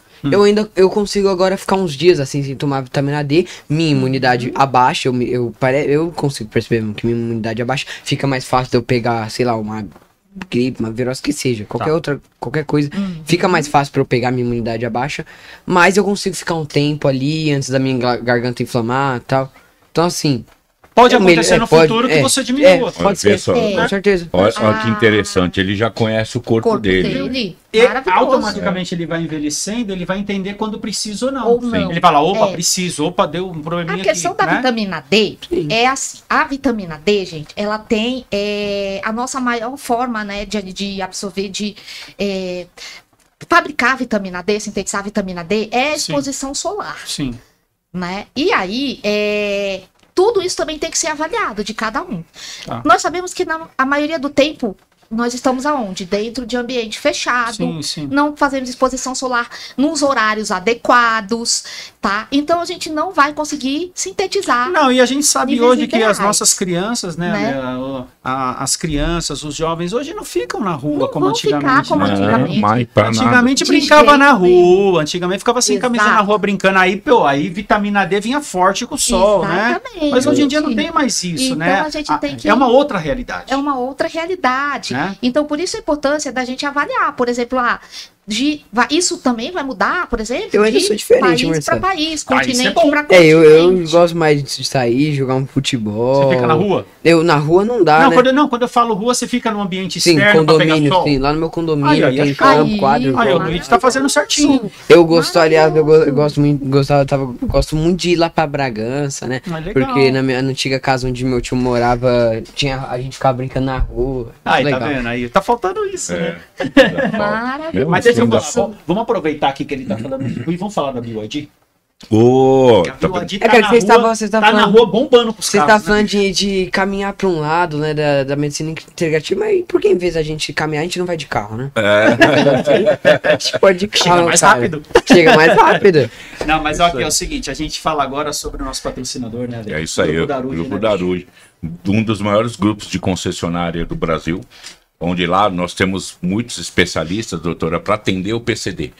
Eu consigo agora ficar uns dias assim sem tomar vitamina D, minha imunidade abaixa, eu consigo perceber que minha imunidade abaixa, fica mais fácil de eu pegar, sei lá, uma gripe, uma virose que seja, qualquer coisa, fica mais fácil pra eu pegar minha imunidade abaixa, mas eu consigo ficar um tempo ali antes da minha garganta inflamar e tal. Então assim, pode acontecer no futuro que você diminua. Pode ser, com certeza. Olha que interessante, ele já conhece o corpo dele. E Maravilhoso. automaticamente ele vai envelhecendo, ele vai entender quando precisa ou não. Ou não. Ele fala, opa, preciso, opa, deu um probleminha aqui. A questão da né? vitamina D é assim, a vitamina D, gente, ela tem a nossa maior forma, né, de absorver, de fabricar a vitamina D, sintetizar a vitamina D, é a exposição solar. Sim. Né? E aí, tudo isso também tem que ser avaliado de cada um. Tá. Nós sabemos que a maioria do tempo nós estamos aonde? Dentro de ambiente fechado, Sim. não fazemos exposição solar nos horários adequados, tá? Então a gente não vai conseguir sintetizar. Não, e a gente sabe níveis hoje que as ideais, nossas crianças, né? As crianças, os jovens, hoje não ficam na rua Não como vão ficar antigamente. como né? antigamente. Mas pra Antigamente De brincava jeito na nenhum. rua, antigamente ficava sem camisa Exato. na rua brincando, aí vitamina D vinha forte com o sol, né? Exatamente. Mas hoje em dia não tem mais isso, Então, né? a gente tem que- É uma outra realidade. É uma outra realidade. Né? Então, por isso a importância da gente avaliar, por exemplo, isso também vai mudar, por exemplo, Eu ainda de sou diferente, país para Marcelo. país, isso é continente bom. para continente. Eu gosto mais de sair, jogar um futebol. Você fica na rua? Eu na rua não dá, né? Quando eu falo rua, você fica num ambiente Sim, externo pra pegar condomínio, sol? sim. Lá no meu condomínio Aí, tem acho- campo, quadro. Aí, o Luiz tá fazendo certinho. Eu gosto, aliás, gosto muito, gosto muito de ir lá pra Bragança, né? Ah, legal. Porque na minha antiga casa onde meu tio morava, a gente ficava brincando na rua. Aí, legal. tá vendo? Aí, tá faltando isso, né? Maravilhoso. Mas deixa eu Ainda falar, vamos aproveitar aqui que ele tá falando e vamos falar da BioID? Ô, A BioID É, cara, você tá tava na falando- rua bombando pros Você caras, tá né? falando de caminhar pra um lado, né, da medicina integrativa, mas por que em vez da gente caminhar, a gente não vai de carro, né? A gente pode ir de carro, Chega mais cara. rápido. Chega mais rápido. Não, mas aqui é o seguinte, a gente fala agora sobre o nosso patrocinador, né? É isso aí, o Grupo Darude, um dos maiores grupos de concessionária do Brasil, onde lá nós temos muitos especialistas, doutora, para atender o PCD.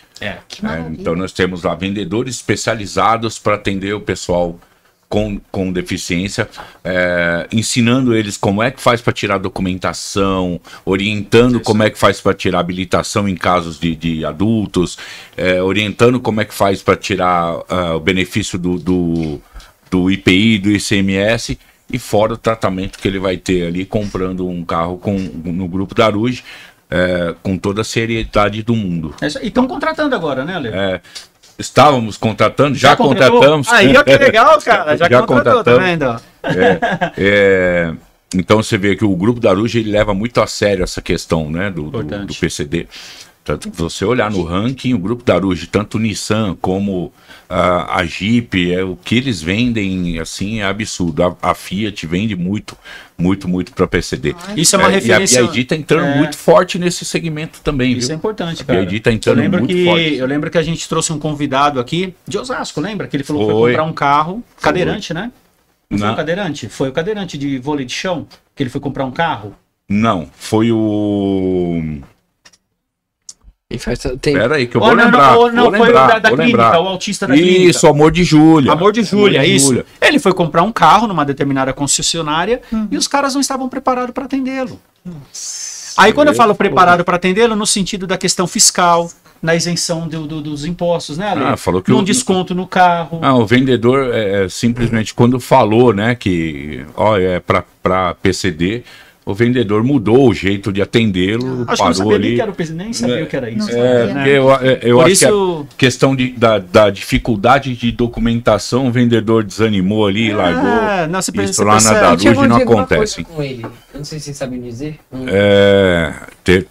Que maravilha. Então nós temos lá vendedores especializados para atender o pessoal com deficiência, ensinando eles como é que faz para tirar documentação, orientando como é que faz para tirar habilitação em casos de adultos, orientando como é que faz para tirar o benefício do IPI, do ICMS, e fora o tratamento que ele vai ter ali comprando um carro no Grupo Darude. com toda a seriedade do mundo. E estão contratando agora, né, Ale? Estávamos contratando, já contratou? contratamos. Aí, ó, que legal, cara. Já contratou, tá vendo? Então você vê que o Grupo Daruge ele leva muito a sério essa questão, né, do PCD. Tanto que você olhar no ranking, o Grupo Daruge, tanto o Nissan como a Jeep, o que eles vendem, assim, é absurdo. A Fiat vende muito para PCD. Isso é uma referência. E a BYD está entrando muito forte nesse segmento também, Isso viu? é importante, cara. A BYD está entrando muito forte. Eu lembro que a gente trouxe um convidado aqui de Osasco, lembra? Que ele falou que foi comprar um carro cadeirante, né? Não foi o cadeirante? Foi o cadeirante de vôlei de chão, que ele foi comprar um carro? Não, foi o... Pera aí que eu vou lembrar. Não, foi o da clínica, o autista da clínica. Isso, Amor de Júlia. Amor de Júlia, isso. Ele foi comprar um carro numa determinada concessionária e os caras não estavam preparados para atendê-lo. Aí quando eu falo preparado para atendê-lo, no sentido da questão fiscal, na isenção dos impostos, né, Ale? Falou que um desconto no carro. O vendedor simplesmente quando falou, né, que é para PCD, o vendedor mudou o jeito de atendê-lo, acho parou que não sabia ali. Nem que era o PCD, nem sabia o que era isso. Eu acho que a questão da dificuldade de documentação, o vendedor desanimou ali e largou. Não, isso lá na Daruge não acontece. Com ele. Eu não sei se vocês sabem dizer.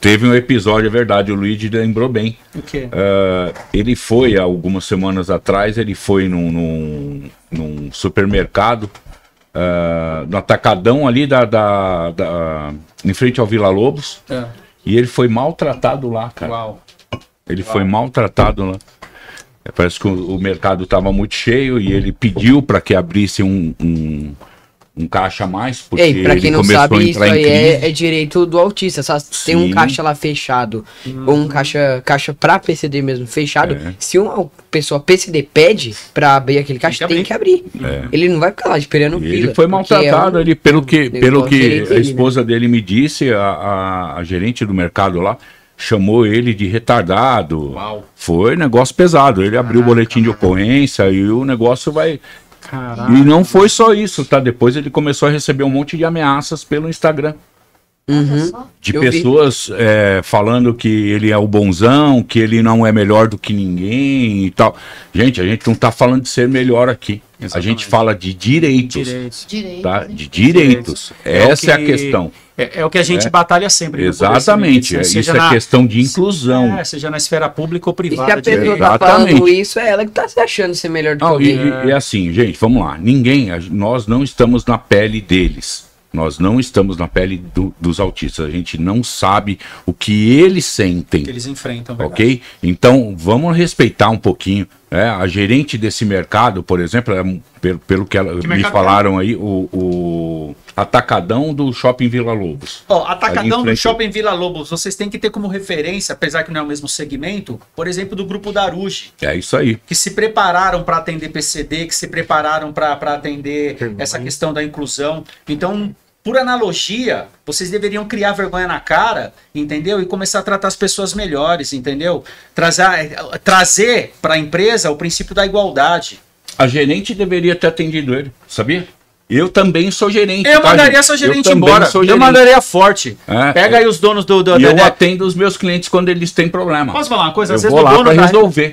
Teve um episódio, é verdade, o Luigi lembrou bem. O quê? Ele foi, algumas semanas atrás, ele foi num supermercado, no atacadão ali em frente ao Vila Lobos, e ele foi maltratado lá, cara. Uau. Ele foi maltratado lá. Parece que o mercado estava muito cheio e ele pediu para que abrisse um caixa a mais, porque pra quem ele não começou sabe, a isso entrar em aí crise. é direito do autista. Só tem um caixa lá fechado, ou um caixa pra PCD mesmo fechado. Se uma pessoa PCD pede pra abrir aquele caixa, tem que abrir. Ele não vai ficar lá esperando fila. Ele foi maltratado, pelo que a esposa dele me disse, a gerente do mercado lá, chamou ele de retardado. Uau. Foi negócio pesado. Ele abriu o boletim de ocorrência e o negócio vai... Caraca. E não foi só isso, tá? Depois ele começou a receber um monte de ameaças pelo Instagram. De pessoas falando que ele é o bonzão, que ele não é melhor do que ninguém e tal. Gente, a gente não tá falando de ser melhor aqui. Exatamente. A gente fala de direitos. Tá? De direitos. Essa é a questão. É o que a gente batalha sempre. Exatamente. Isso é questão de inclusão. Seja na esfera pública ou privada. E se a pessoa tá falando isso, é ela que tá se achando ser melhor do que alguém. E assim, gente, vamos lá. Nós não estamos na pele deles. Nós não estamos na pele dos autistas. A gente não sabe o que eles sentem. O que eles enfrentam, verdade. Ok? Então, vamos respeitar um pouquinho. A gerente desse mercado, por exemplo, pelo que me falaram aí, o atacadão do Shopping Vila Lobos. Atacadão do Shopping Vila Lobos, vocês têm que ter como referência, apesar que não é o mesmo segmento, por exemplo, do Grupo Daruge. É isso aí. Que se prepararam para atender PCD, que se prepararam para atender essa questão da inclusão. Então, por analogia, vocês deveriam criar vergonha na cara, entendeu? E começar a tratar as pessoas melhores, entendeu? Trazer para a empresa o princípio da igualdade. A gerente deveria ter atendido ele, sabia? Eu também sou gerente. Eu mandaria seu gerente embora. Eu mandaria forte. Pega aí os donos E eu atendo os meus clientes quando eles têm problema. Posso falar uma coisa? Às vezes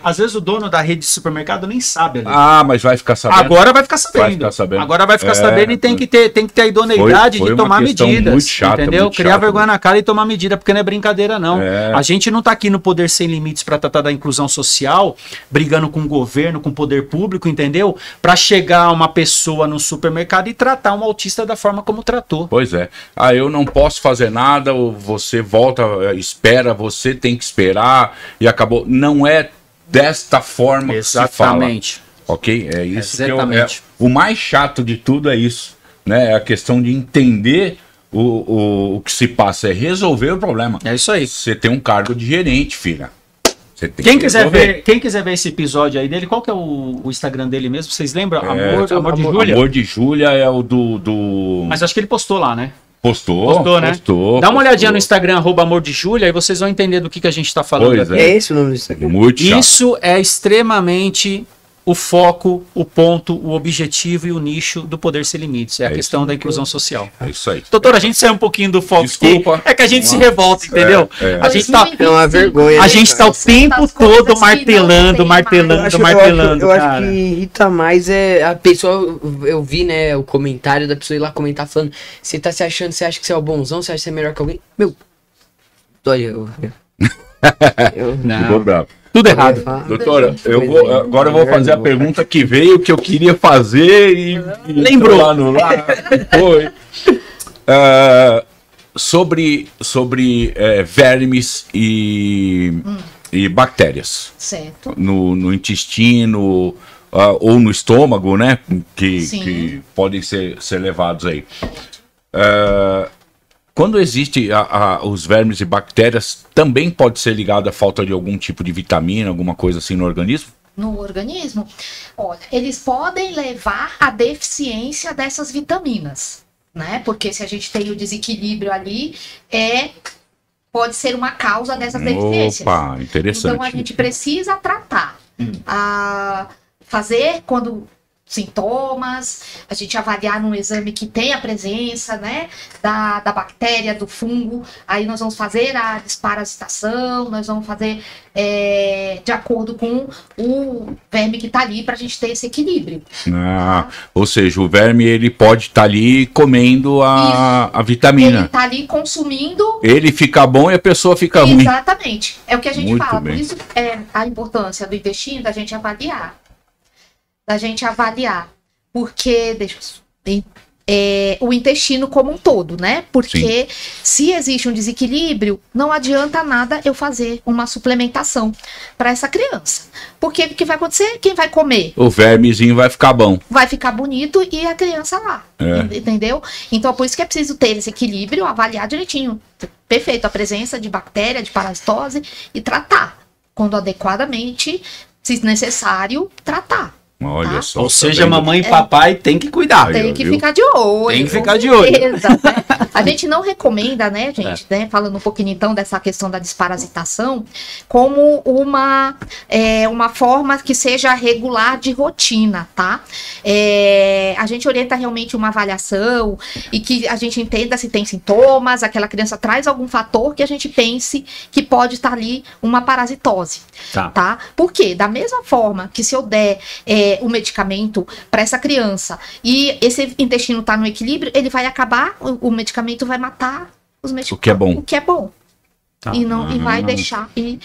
Às vezes o dono da rede de supermercado nem sabe. Ali. Mas vai ficar sabendo. Agora vai ficar sabendo. Agora vai ficar sabendo e tem que ter a idoneidade de tomar medidas. Muito chata, entendeu? Muito Criar chata, vergonha na cara e tomar medida, porque não é brincadeira, não. A gente não tá aqui no Poder Sem Limites para tratar da inclusão social, brigando com o governo, com o poder público, entendeu? Para chegar uma pessoa no supermercado e tratar um autista da forma como tratou. Pois é. Eu não posso fazer nada, você volta, espera, você tem que esperar e acabou. Não é desta forma que se fala. Exatamente. Ok? É isso. Exatamente. O mais chato de tudo é isso, né? É a questão de entender o que se passa, é resolver o problema. É isso aí. Você tem um cargo de gerente, filha. Quem quiser ver esse episódio aí dele, qual que é o Instagram dele mesmo? Vocês lembram? Amor de Júlia? Amor de Júlia é o do... Mas acho que ele postou lá, né? Postou, né? Dá uma olhadinha no Instagram, @Amor de Júlia, e vocês vão entender do que a gente tá falando aqui. É esse o nome do Instagram. Muito chato. Isso é extremamente o foco, o ponto, o objetivo e o nicho do Poder Sem Limites. É a questão da inclusão social. É isso aí. Doutor, a gente saiu um pouquinho do foco. Desculpa. É que a gente se revolta, entendeu? É. A gente tá, É uma vergonha. a né, gente cara? tá o tempo todo martelando, Eu martelando, acho cara. que irrita mais é a pessoa. Eu vi, né, o comentário da pessoa ir lá comentar falando: você tá se achando, você acha que você é o bonzão, você acha que você é melhor que alguém? Meu. Olha, Ficou bravo. Tudo errado. Doutora, agora eu vou fazer a pergunta que veio, que eu queria fazer e Lembrou. lá no lá. Foi. Sobre vermes e bactérias Certo. no intestino ou no estômago, né? Que podem ser levados aí. Quando existe os vermes e bactérias, também pode ser ligado à falta de algum tipo de vitamina, alguma coisa assim no organismo? No organismo, olha, eles podem levar à deficiência dessas vitaminas, né? Porque se a gente tem o desequilíbrio ali, pode ser uma causa dessas deficiências. Opa, interessante. Então a gente precisa tratar, fazer quando sintomas, a gente avaliar num exame que tem a presença, né, da bactéria, do fungo, aí nós vamos fazer a desparasitação, nós vamos fazer de acordo com o verme que está ali para a gente ter esse equilíbrio. Ou seja, o verme ele pode estar ali comendo a vitamina. Ele está ali consumindo. Ele fica bom e a pessoa fica ruim. Exatamente. É o que a gente Muito fala. bem. Por isso é a importância do intestino, da gente avaliar. Porque o intestino como um todo, né? Porque se existe um desequilíbrio, não adianta nada eu fazer uma suplementação para essa criança. Porque o que vai acontecer? Quem vai comer? O vermezinho vai ficar bom. Vai ficar bonito e a criança lá. Entendeu? Então, por isso que é preciso ter esse equilíbrio, avaliar direitinho. Perfeito, a presença de bactéria, de parasitose e tratar. Quando adequadamente, se necessário, tratar. Olha só. Ou tá seja, vendo? mamãe e papai tem que cuidar. Tem que viu? ficar de olho. Tem que com ficar de olho. certeza, né? A gente não recomenda, né, gente, né, falando um pouquinho então dessa questão da desparasitação, como uma forma que seja regular de rotina, tá? A gente orienta realmente uma avaliação e que a gente entenda se tem sintomas, aquela criança traz algum fator que a gente pense que pode estar ali uma parasitose, tá? Por quê? Da mesma forma que se eu der o medicamento para essa criança e esse intestino tá no equilíbrio, ele vai acabar, o medicamento vai matar os medicamentos. O que é bom. O que é bom. E vai deixar, e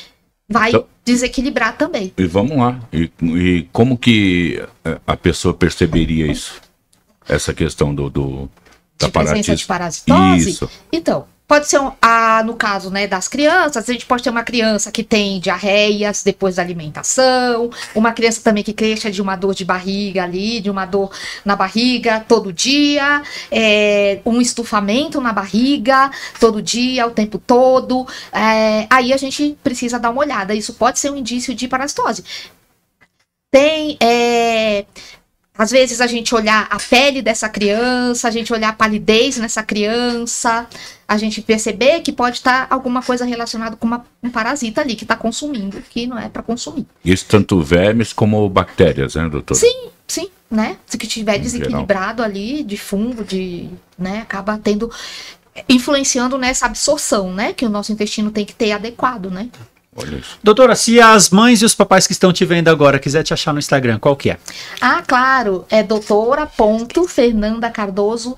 vai desequilibrar também. E vamos lá. E como que a pessoa perceberia isso? Essa questão da De presença de parasitose? parasitose? Isso. Então, pode ser, no caso, né, das crianças, a gente pode ter uma criança que tem diarreias depois da alimentação, uma criança também que queixa de uma dor de barriga ali, de uma dor na barriga todo dia, um estufamento na barriga todo dia, o tempo todo. Aí a gente precisa dar uma olhada. Isso pode ser um indício de parasitose. Às vezes a gente olhar a pele dessa criança, a gente olhar a palidez nessa criança, a gente perceber que pode estar alguma coisa relacionada com um parasita ali que está consumindo, que não é para consumir. Isso tanto vermes como bactérias, né, doutor? Sim, né? Se que tiver desequilibrado ali de fungo, né, acaba influenciando nessa absorção, né, que o nosso intestino tem que ter adequado, né? Olha isso. Doutora, se as mães e os papais que estão te vendo agora quiser te achar no Instagram, qual que é? Claro, é doutora.fernandacardoso_.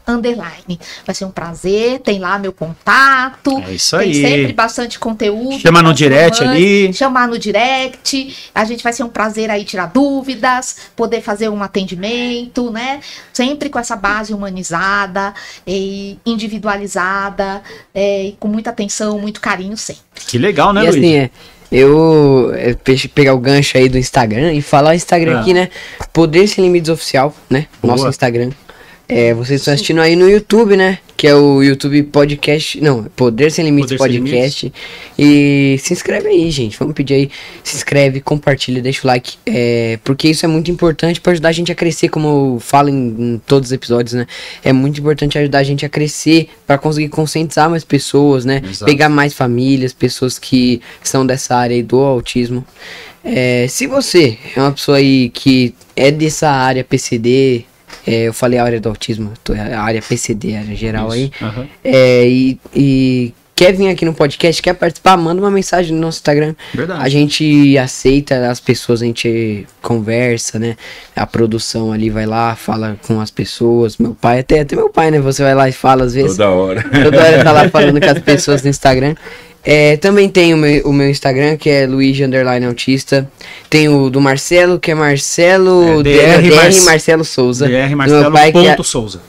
Vai ser um prazer, tem lá meu contato. É isso tem aí. sempre bastante conteúdo. Chama no direct mães, ali. Chamar no direct. A gente vai ser um prazer aí tirar dúvidas, poder fazer um atendimento, né? Sempre com essa base humanizada e individualizada, e com muita atenção, muito carinho sempre. Que legal, né, E Luiz? assim, pegar o gancho aí do Instagram e falar o Instagram aqui, né? Poder Sem Limites Oficial, né? Boa. Nosso Instagram. Vocês estão assistindo aí no YouTube, né? Que é o YouTube Podcast. Não, Poder Sem Limites Poder Sem Podcast. E se inscreve aí, gente. Vamos pedir aí. Se inscreve, compartilha, deixa o like. Porque isso é muito importante para ajudar a gente a crescer, como eu falo em todos os episódios, né? É muito importante ajudar a gente a crescer para conseguir conscientizar mais pessoas, né? Exato. Pegar mais famílias, pessoas que são dessa área aí do autismo. Se você é uma pessoa aí que é dessa área PCD, eu falei a área do autismo, a área PCD, a área geral Isso. aí, Aham. e quer vir aqui no podcast, quer participar, manda uma mensagem no nosso Instagram. Verdade. A gente aceita as pessoas, a gente conversa, né? A produção ali vai lá, fala com as pessoas. Meu pai, até meu pai, né? Você vai lá e fala às vezes. Toda hora. Toda hora tá lá falando com as pessoas no Instagram. Também tem o meu Instagram, que é Luigi_Autista. Tem o do Marcelo, que é Marcelo DR Marcelo Souza. DR Do Marcelo meu pai, que é, ponto Souza.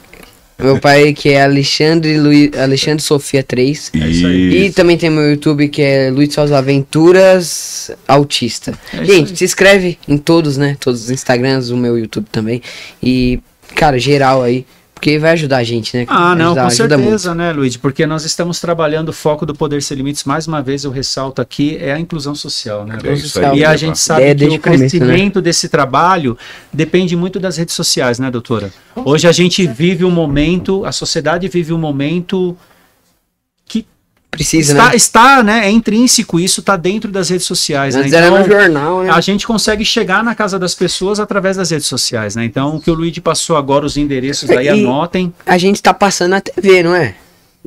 meu pai, que é Alexandre Sofia 3. É isso aí. E também tem meu YouTube, que é Luiz Souza Aventuras Autista. É isso Gente, aí. se inscreve em todos, né? Todos os Instagrams, o meu YouTube também. E, cara, geral aí. Porque vai ajudar a gente, né? Não, com ajuda certeza, né, Luiz? Porque nós estamos trabalhando o foco do Poder Sem Limites, mais uma vez eu ressalto aqui, é a inclusão social, né? É isso aí, E a né, gente Pá? sabe que desde o o começo, crescimento desse trabalho depende muito das redes sociais, né, doutora? Hoje a gente vive um momento, a sociedade vive um momento que Precisa, está, né? É intrínseco, isso está dentro das redes sociais, né? Antes era no jornal, né? A gente consegue chegar na casa das pessoas através das redes sociais, né? Então, o que o Luigi passou agora, os endereços aí, E- anotem. A gente tá passando na TV, não é?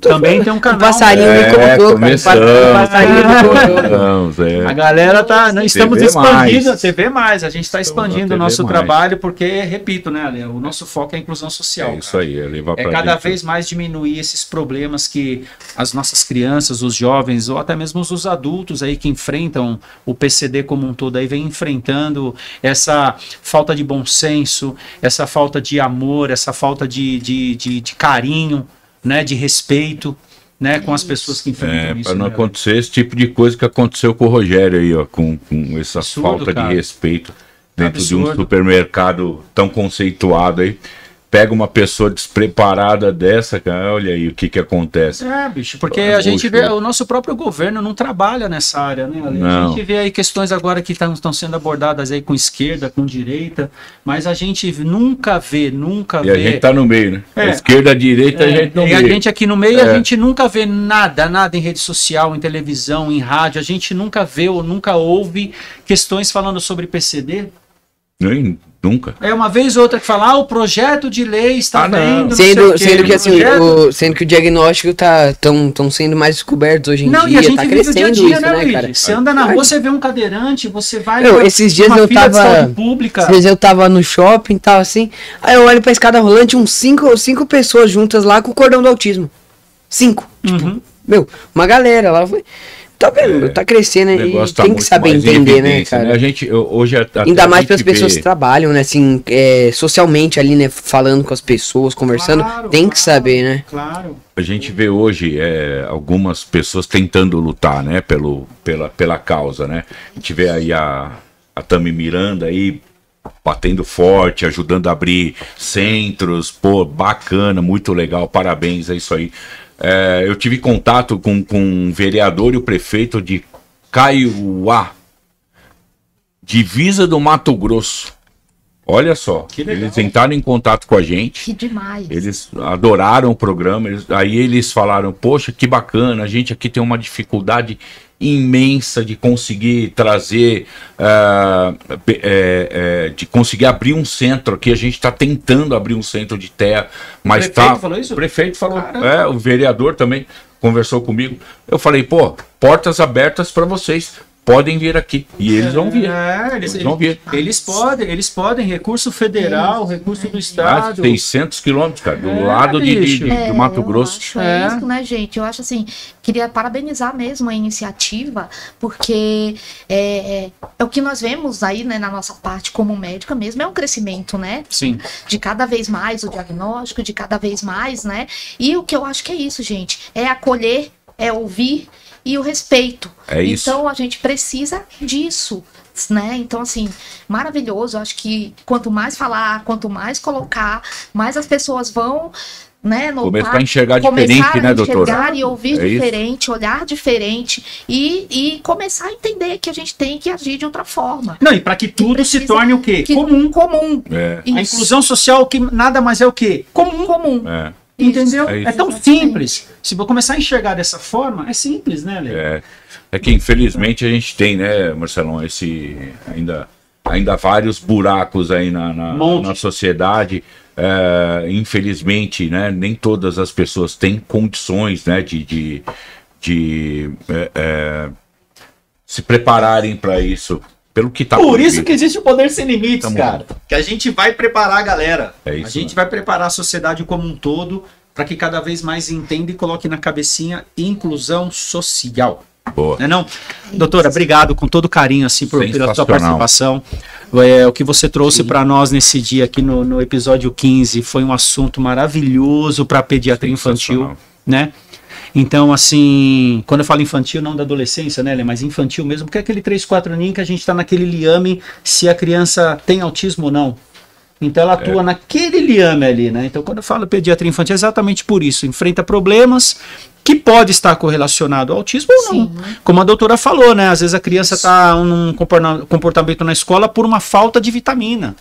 Também tem um O canal. passarinho me contou, cara. começamos. O passarinho me contou. Vamos, A galera tá. Nós estamos TV expandindo, mais. TV mais. A gente está expandindo TV o nosso mais. trabalho, porque, repito, né, Ale, o nosso foco é a inclusão social. É isso cara. aí, é levar pra Cada dentro. vez mais diminuir esses problemas que as nossas crianças, os jovens, ou até mesmo os adultos aí que enfrentam o PCD como um todo, aí vem enfrentando essa falta de bom senso, essa falta de amor, essa falta de carinho, né, de respeito, né, com as pessoas que enfrentam isso. Para não né, acontecer esse tipo de coisa que aconteceu com o Rogério aí, ó, com essa Absurdo, falta cara. de respeito dentro de um Absurdo. supermercado tão conceituado aí. Pega uma pessoa despreparada dessa, cara, olha aí o que acontece. bicho, porque É a gente bucho. vê, o nosso próprio governo não trabalha nessa área, né? Ale? A Não. gente vê aí questões agora que estão sendo abordadas aí com esquerda, com direita, mas a gente nunca vê. E a gente tá no meio, né? É. A esquerda, a direita, a gente no e meio. a gente aqui no meio, É. a gente nunca vê nada em rede social, em televisão, em rádio, a gente nunca vê ou nunca ouve questões falando sobre PCD. Nunca. É uma vez ou outra que fala, o projeto de lei está não. vendo, não sei o quê, Sendo que o assim, projeto- sendo que o diagnóstico estão sendo mais descobertos hoje em Não, dia, e a gente tá vive o dia a crescendo dia, isso, né, né, Luigi? cara? Você anda na rua, você vê um cadeirante, você vai Meu, numa- esses dias numa eu fila de tava- saúde pública. Às vezes eu tava no shopping e tal, assim, aí eu olho pra escada rolante, uns cinco pessoas juntas lá com o cordão do autismo. 5. Tipo, Uhum. meu, uma galera lá. Tá vendo? Tá crescendo O e negócio tá tem que muito saber mais em entender, né, evidência, cara? A gente, hoje até Ainda a mais gente para as pessoas vê- que trabalham, né? Assim, socialmente ali, né? Falando com as pessoas, conversando. Claro, tem que claro, saber, né? Claro. A gente vê hoje algumas pessoas tentando lutar, né, pela causa, né? A gente vê aí a Tami Miranda aí batendo forte, ajudando a abrir centros, pô, bacana, muito legal, parabéns, é isso aí. Eu tive contato com um vereador e o prefeito de Caiuá, divisa do Mato Grosso. Olha só, Que legal. eles entraram em contato com a gente. Que demais. Eles adoraram o programa, aí eles falaram, poxa, que bacana, a gente aqui tem uma dificuldade imensa de conseguir trazer, de conseguir abrir um centro aqui, a gente está tentando abrir um centro de terra, mas prefeito falou isso? O prefeito falou, Caramba. o vereador também conversou comigo, eu falei, pô, portas abertas para vocês, podem vir aqui, e eles vão vir. Eles vão vir. Eles podem, recurso federal, recurso do Mais Estado. de 600 quilômetros, cara, do É, lado bicho. de Mato eu Grosso. acho É. isso, né, gente? Eu acho assim, queria parabenizar mesmo a iniciativa, porque é o que nós vemos aí, né, na nossa parte como médica mesmo, é um crescimento, né? Sim. De cada vez mais o diagnóstico, de cada vez mais, né? E o que eu acho que é isso, gente, é acolher, é ouvir e o respeito. É isso. Então a gente precisa disso. né? Então, assim, maravilhoso. Eu acho que quanto mais falar, quanto mais colocar, mais as pessoas vão, né, notar, começar a enxergar diferente, né, doutora? Enxergar e ouvir É isso? diferente, olhar diferente e começar a entender que a gente tem que agir de outra forma. Não, e para que tudo se precisa- torne o quê? Que- Comum. Comum. É, A inclusão social que nada mais é o quê? Comum. Comum. é. Entendeu? É É, isso. tão simples. Se eu começar a enxergar dessa forma, é simples, né, Lê? É que infelizmente a gente tem, né, Marcelão, ainda vários buracos aí Monte. na sociedade. Infelizmente, né, nem todas as pessoas têm condições, né, de se prepararem para isso. Pelo que tá Por isso vindo. que existe o Poder Sem Limites, Tamo cara. Que a gente vai preparar a galera. É isso, A gente né? vai preparar a sociedade como um todo para que cada vez mais entenda e coloque na cabecinha inclusão social. Boa. Não é não? Doutora, obrigado com todo carinho assim pela sua Sensacional. participação. O que você trouxe para nós nesse dia aqui no episódio 15 foi um assunto maravilhoso para pediatria infantil, Sensacional. né? Então, assim, quando eu falo infantil, não da adolescência, né, Lê, mas infantil mesmo, porque é aquele 3, 4 aninhos que a gente está naquele liame se a criança tem autismo ou não. Então ela atua naquele liame ali, né? Então quando eu falo pediatria infantil é exatamente por isso. Enfrenta problemas que pode estar correlacionado ao autismo ou não. Sim. Como a doutora falou, né? Às vezes a criança está num comportamento na escola por uma falta de vitamina.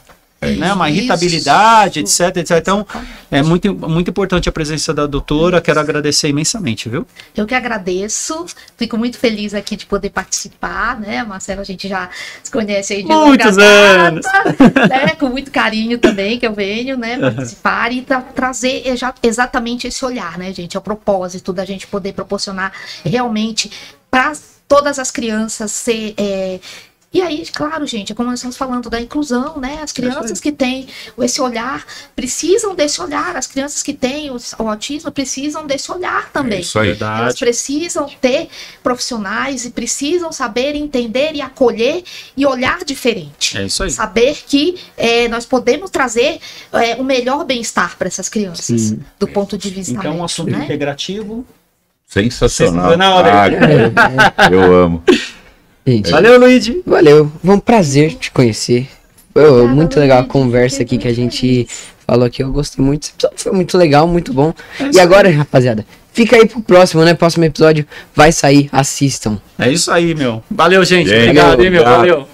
Né? Uma Isso. irritabilidade, etc, etc. Então, é muito, muito importante a presença da doutora. Quero agradecer imensamente, viu? Eu que agradeço, fico muito feliz aqui de poder participar, né? Marcelo, a gente já se conhece aí de Muitos longa anos. data, né? Com muito carinho também que eu venho, né? Participar e trazer exatamente esse olhar, né, gente? É o propósito da gente poder proporcionar realmente para todas as crianças ser. E aí, claro, gente, como nós estamos falando da inclusão, né? As crianças que têm esse olhar precisam desse olhar. As crianças que têm o autismo precisam desse olhar também. Isso aí. Elas precisam ter profissionais e precisam saber entender e acolher e olhar diferente. É isso aí. Saber que nós podemos trazer o melhor bem-estar para essas crianças, do ponto de vista Então, um médico, assunto né? integrativo. Sensacional. Sensacional, né? Eu amo. Gente, Valeu, Luigi. valeu. Foi um prazer te conhecer. Muito legal a conversa aqui que a gente falou aqui. Eu gostei muito. Esse episódio foi muito legal, muito bom. E agora, rapaziada, fica aí pro próximo, né? Próximo episódio vai sair. Assistam. É isso aí, meu. Valeu, gente. Gente, Obrigado, hein, meu. obrigado. Valeu.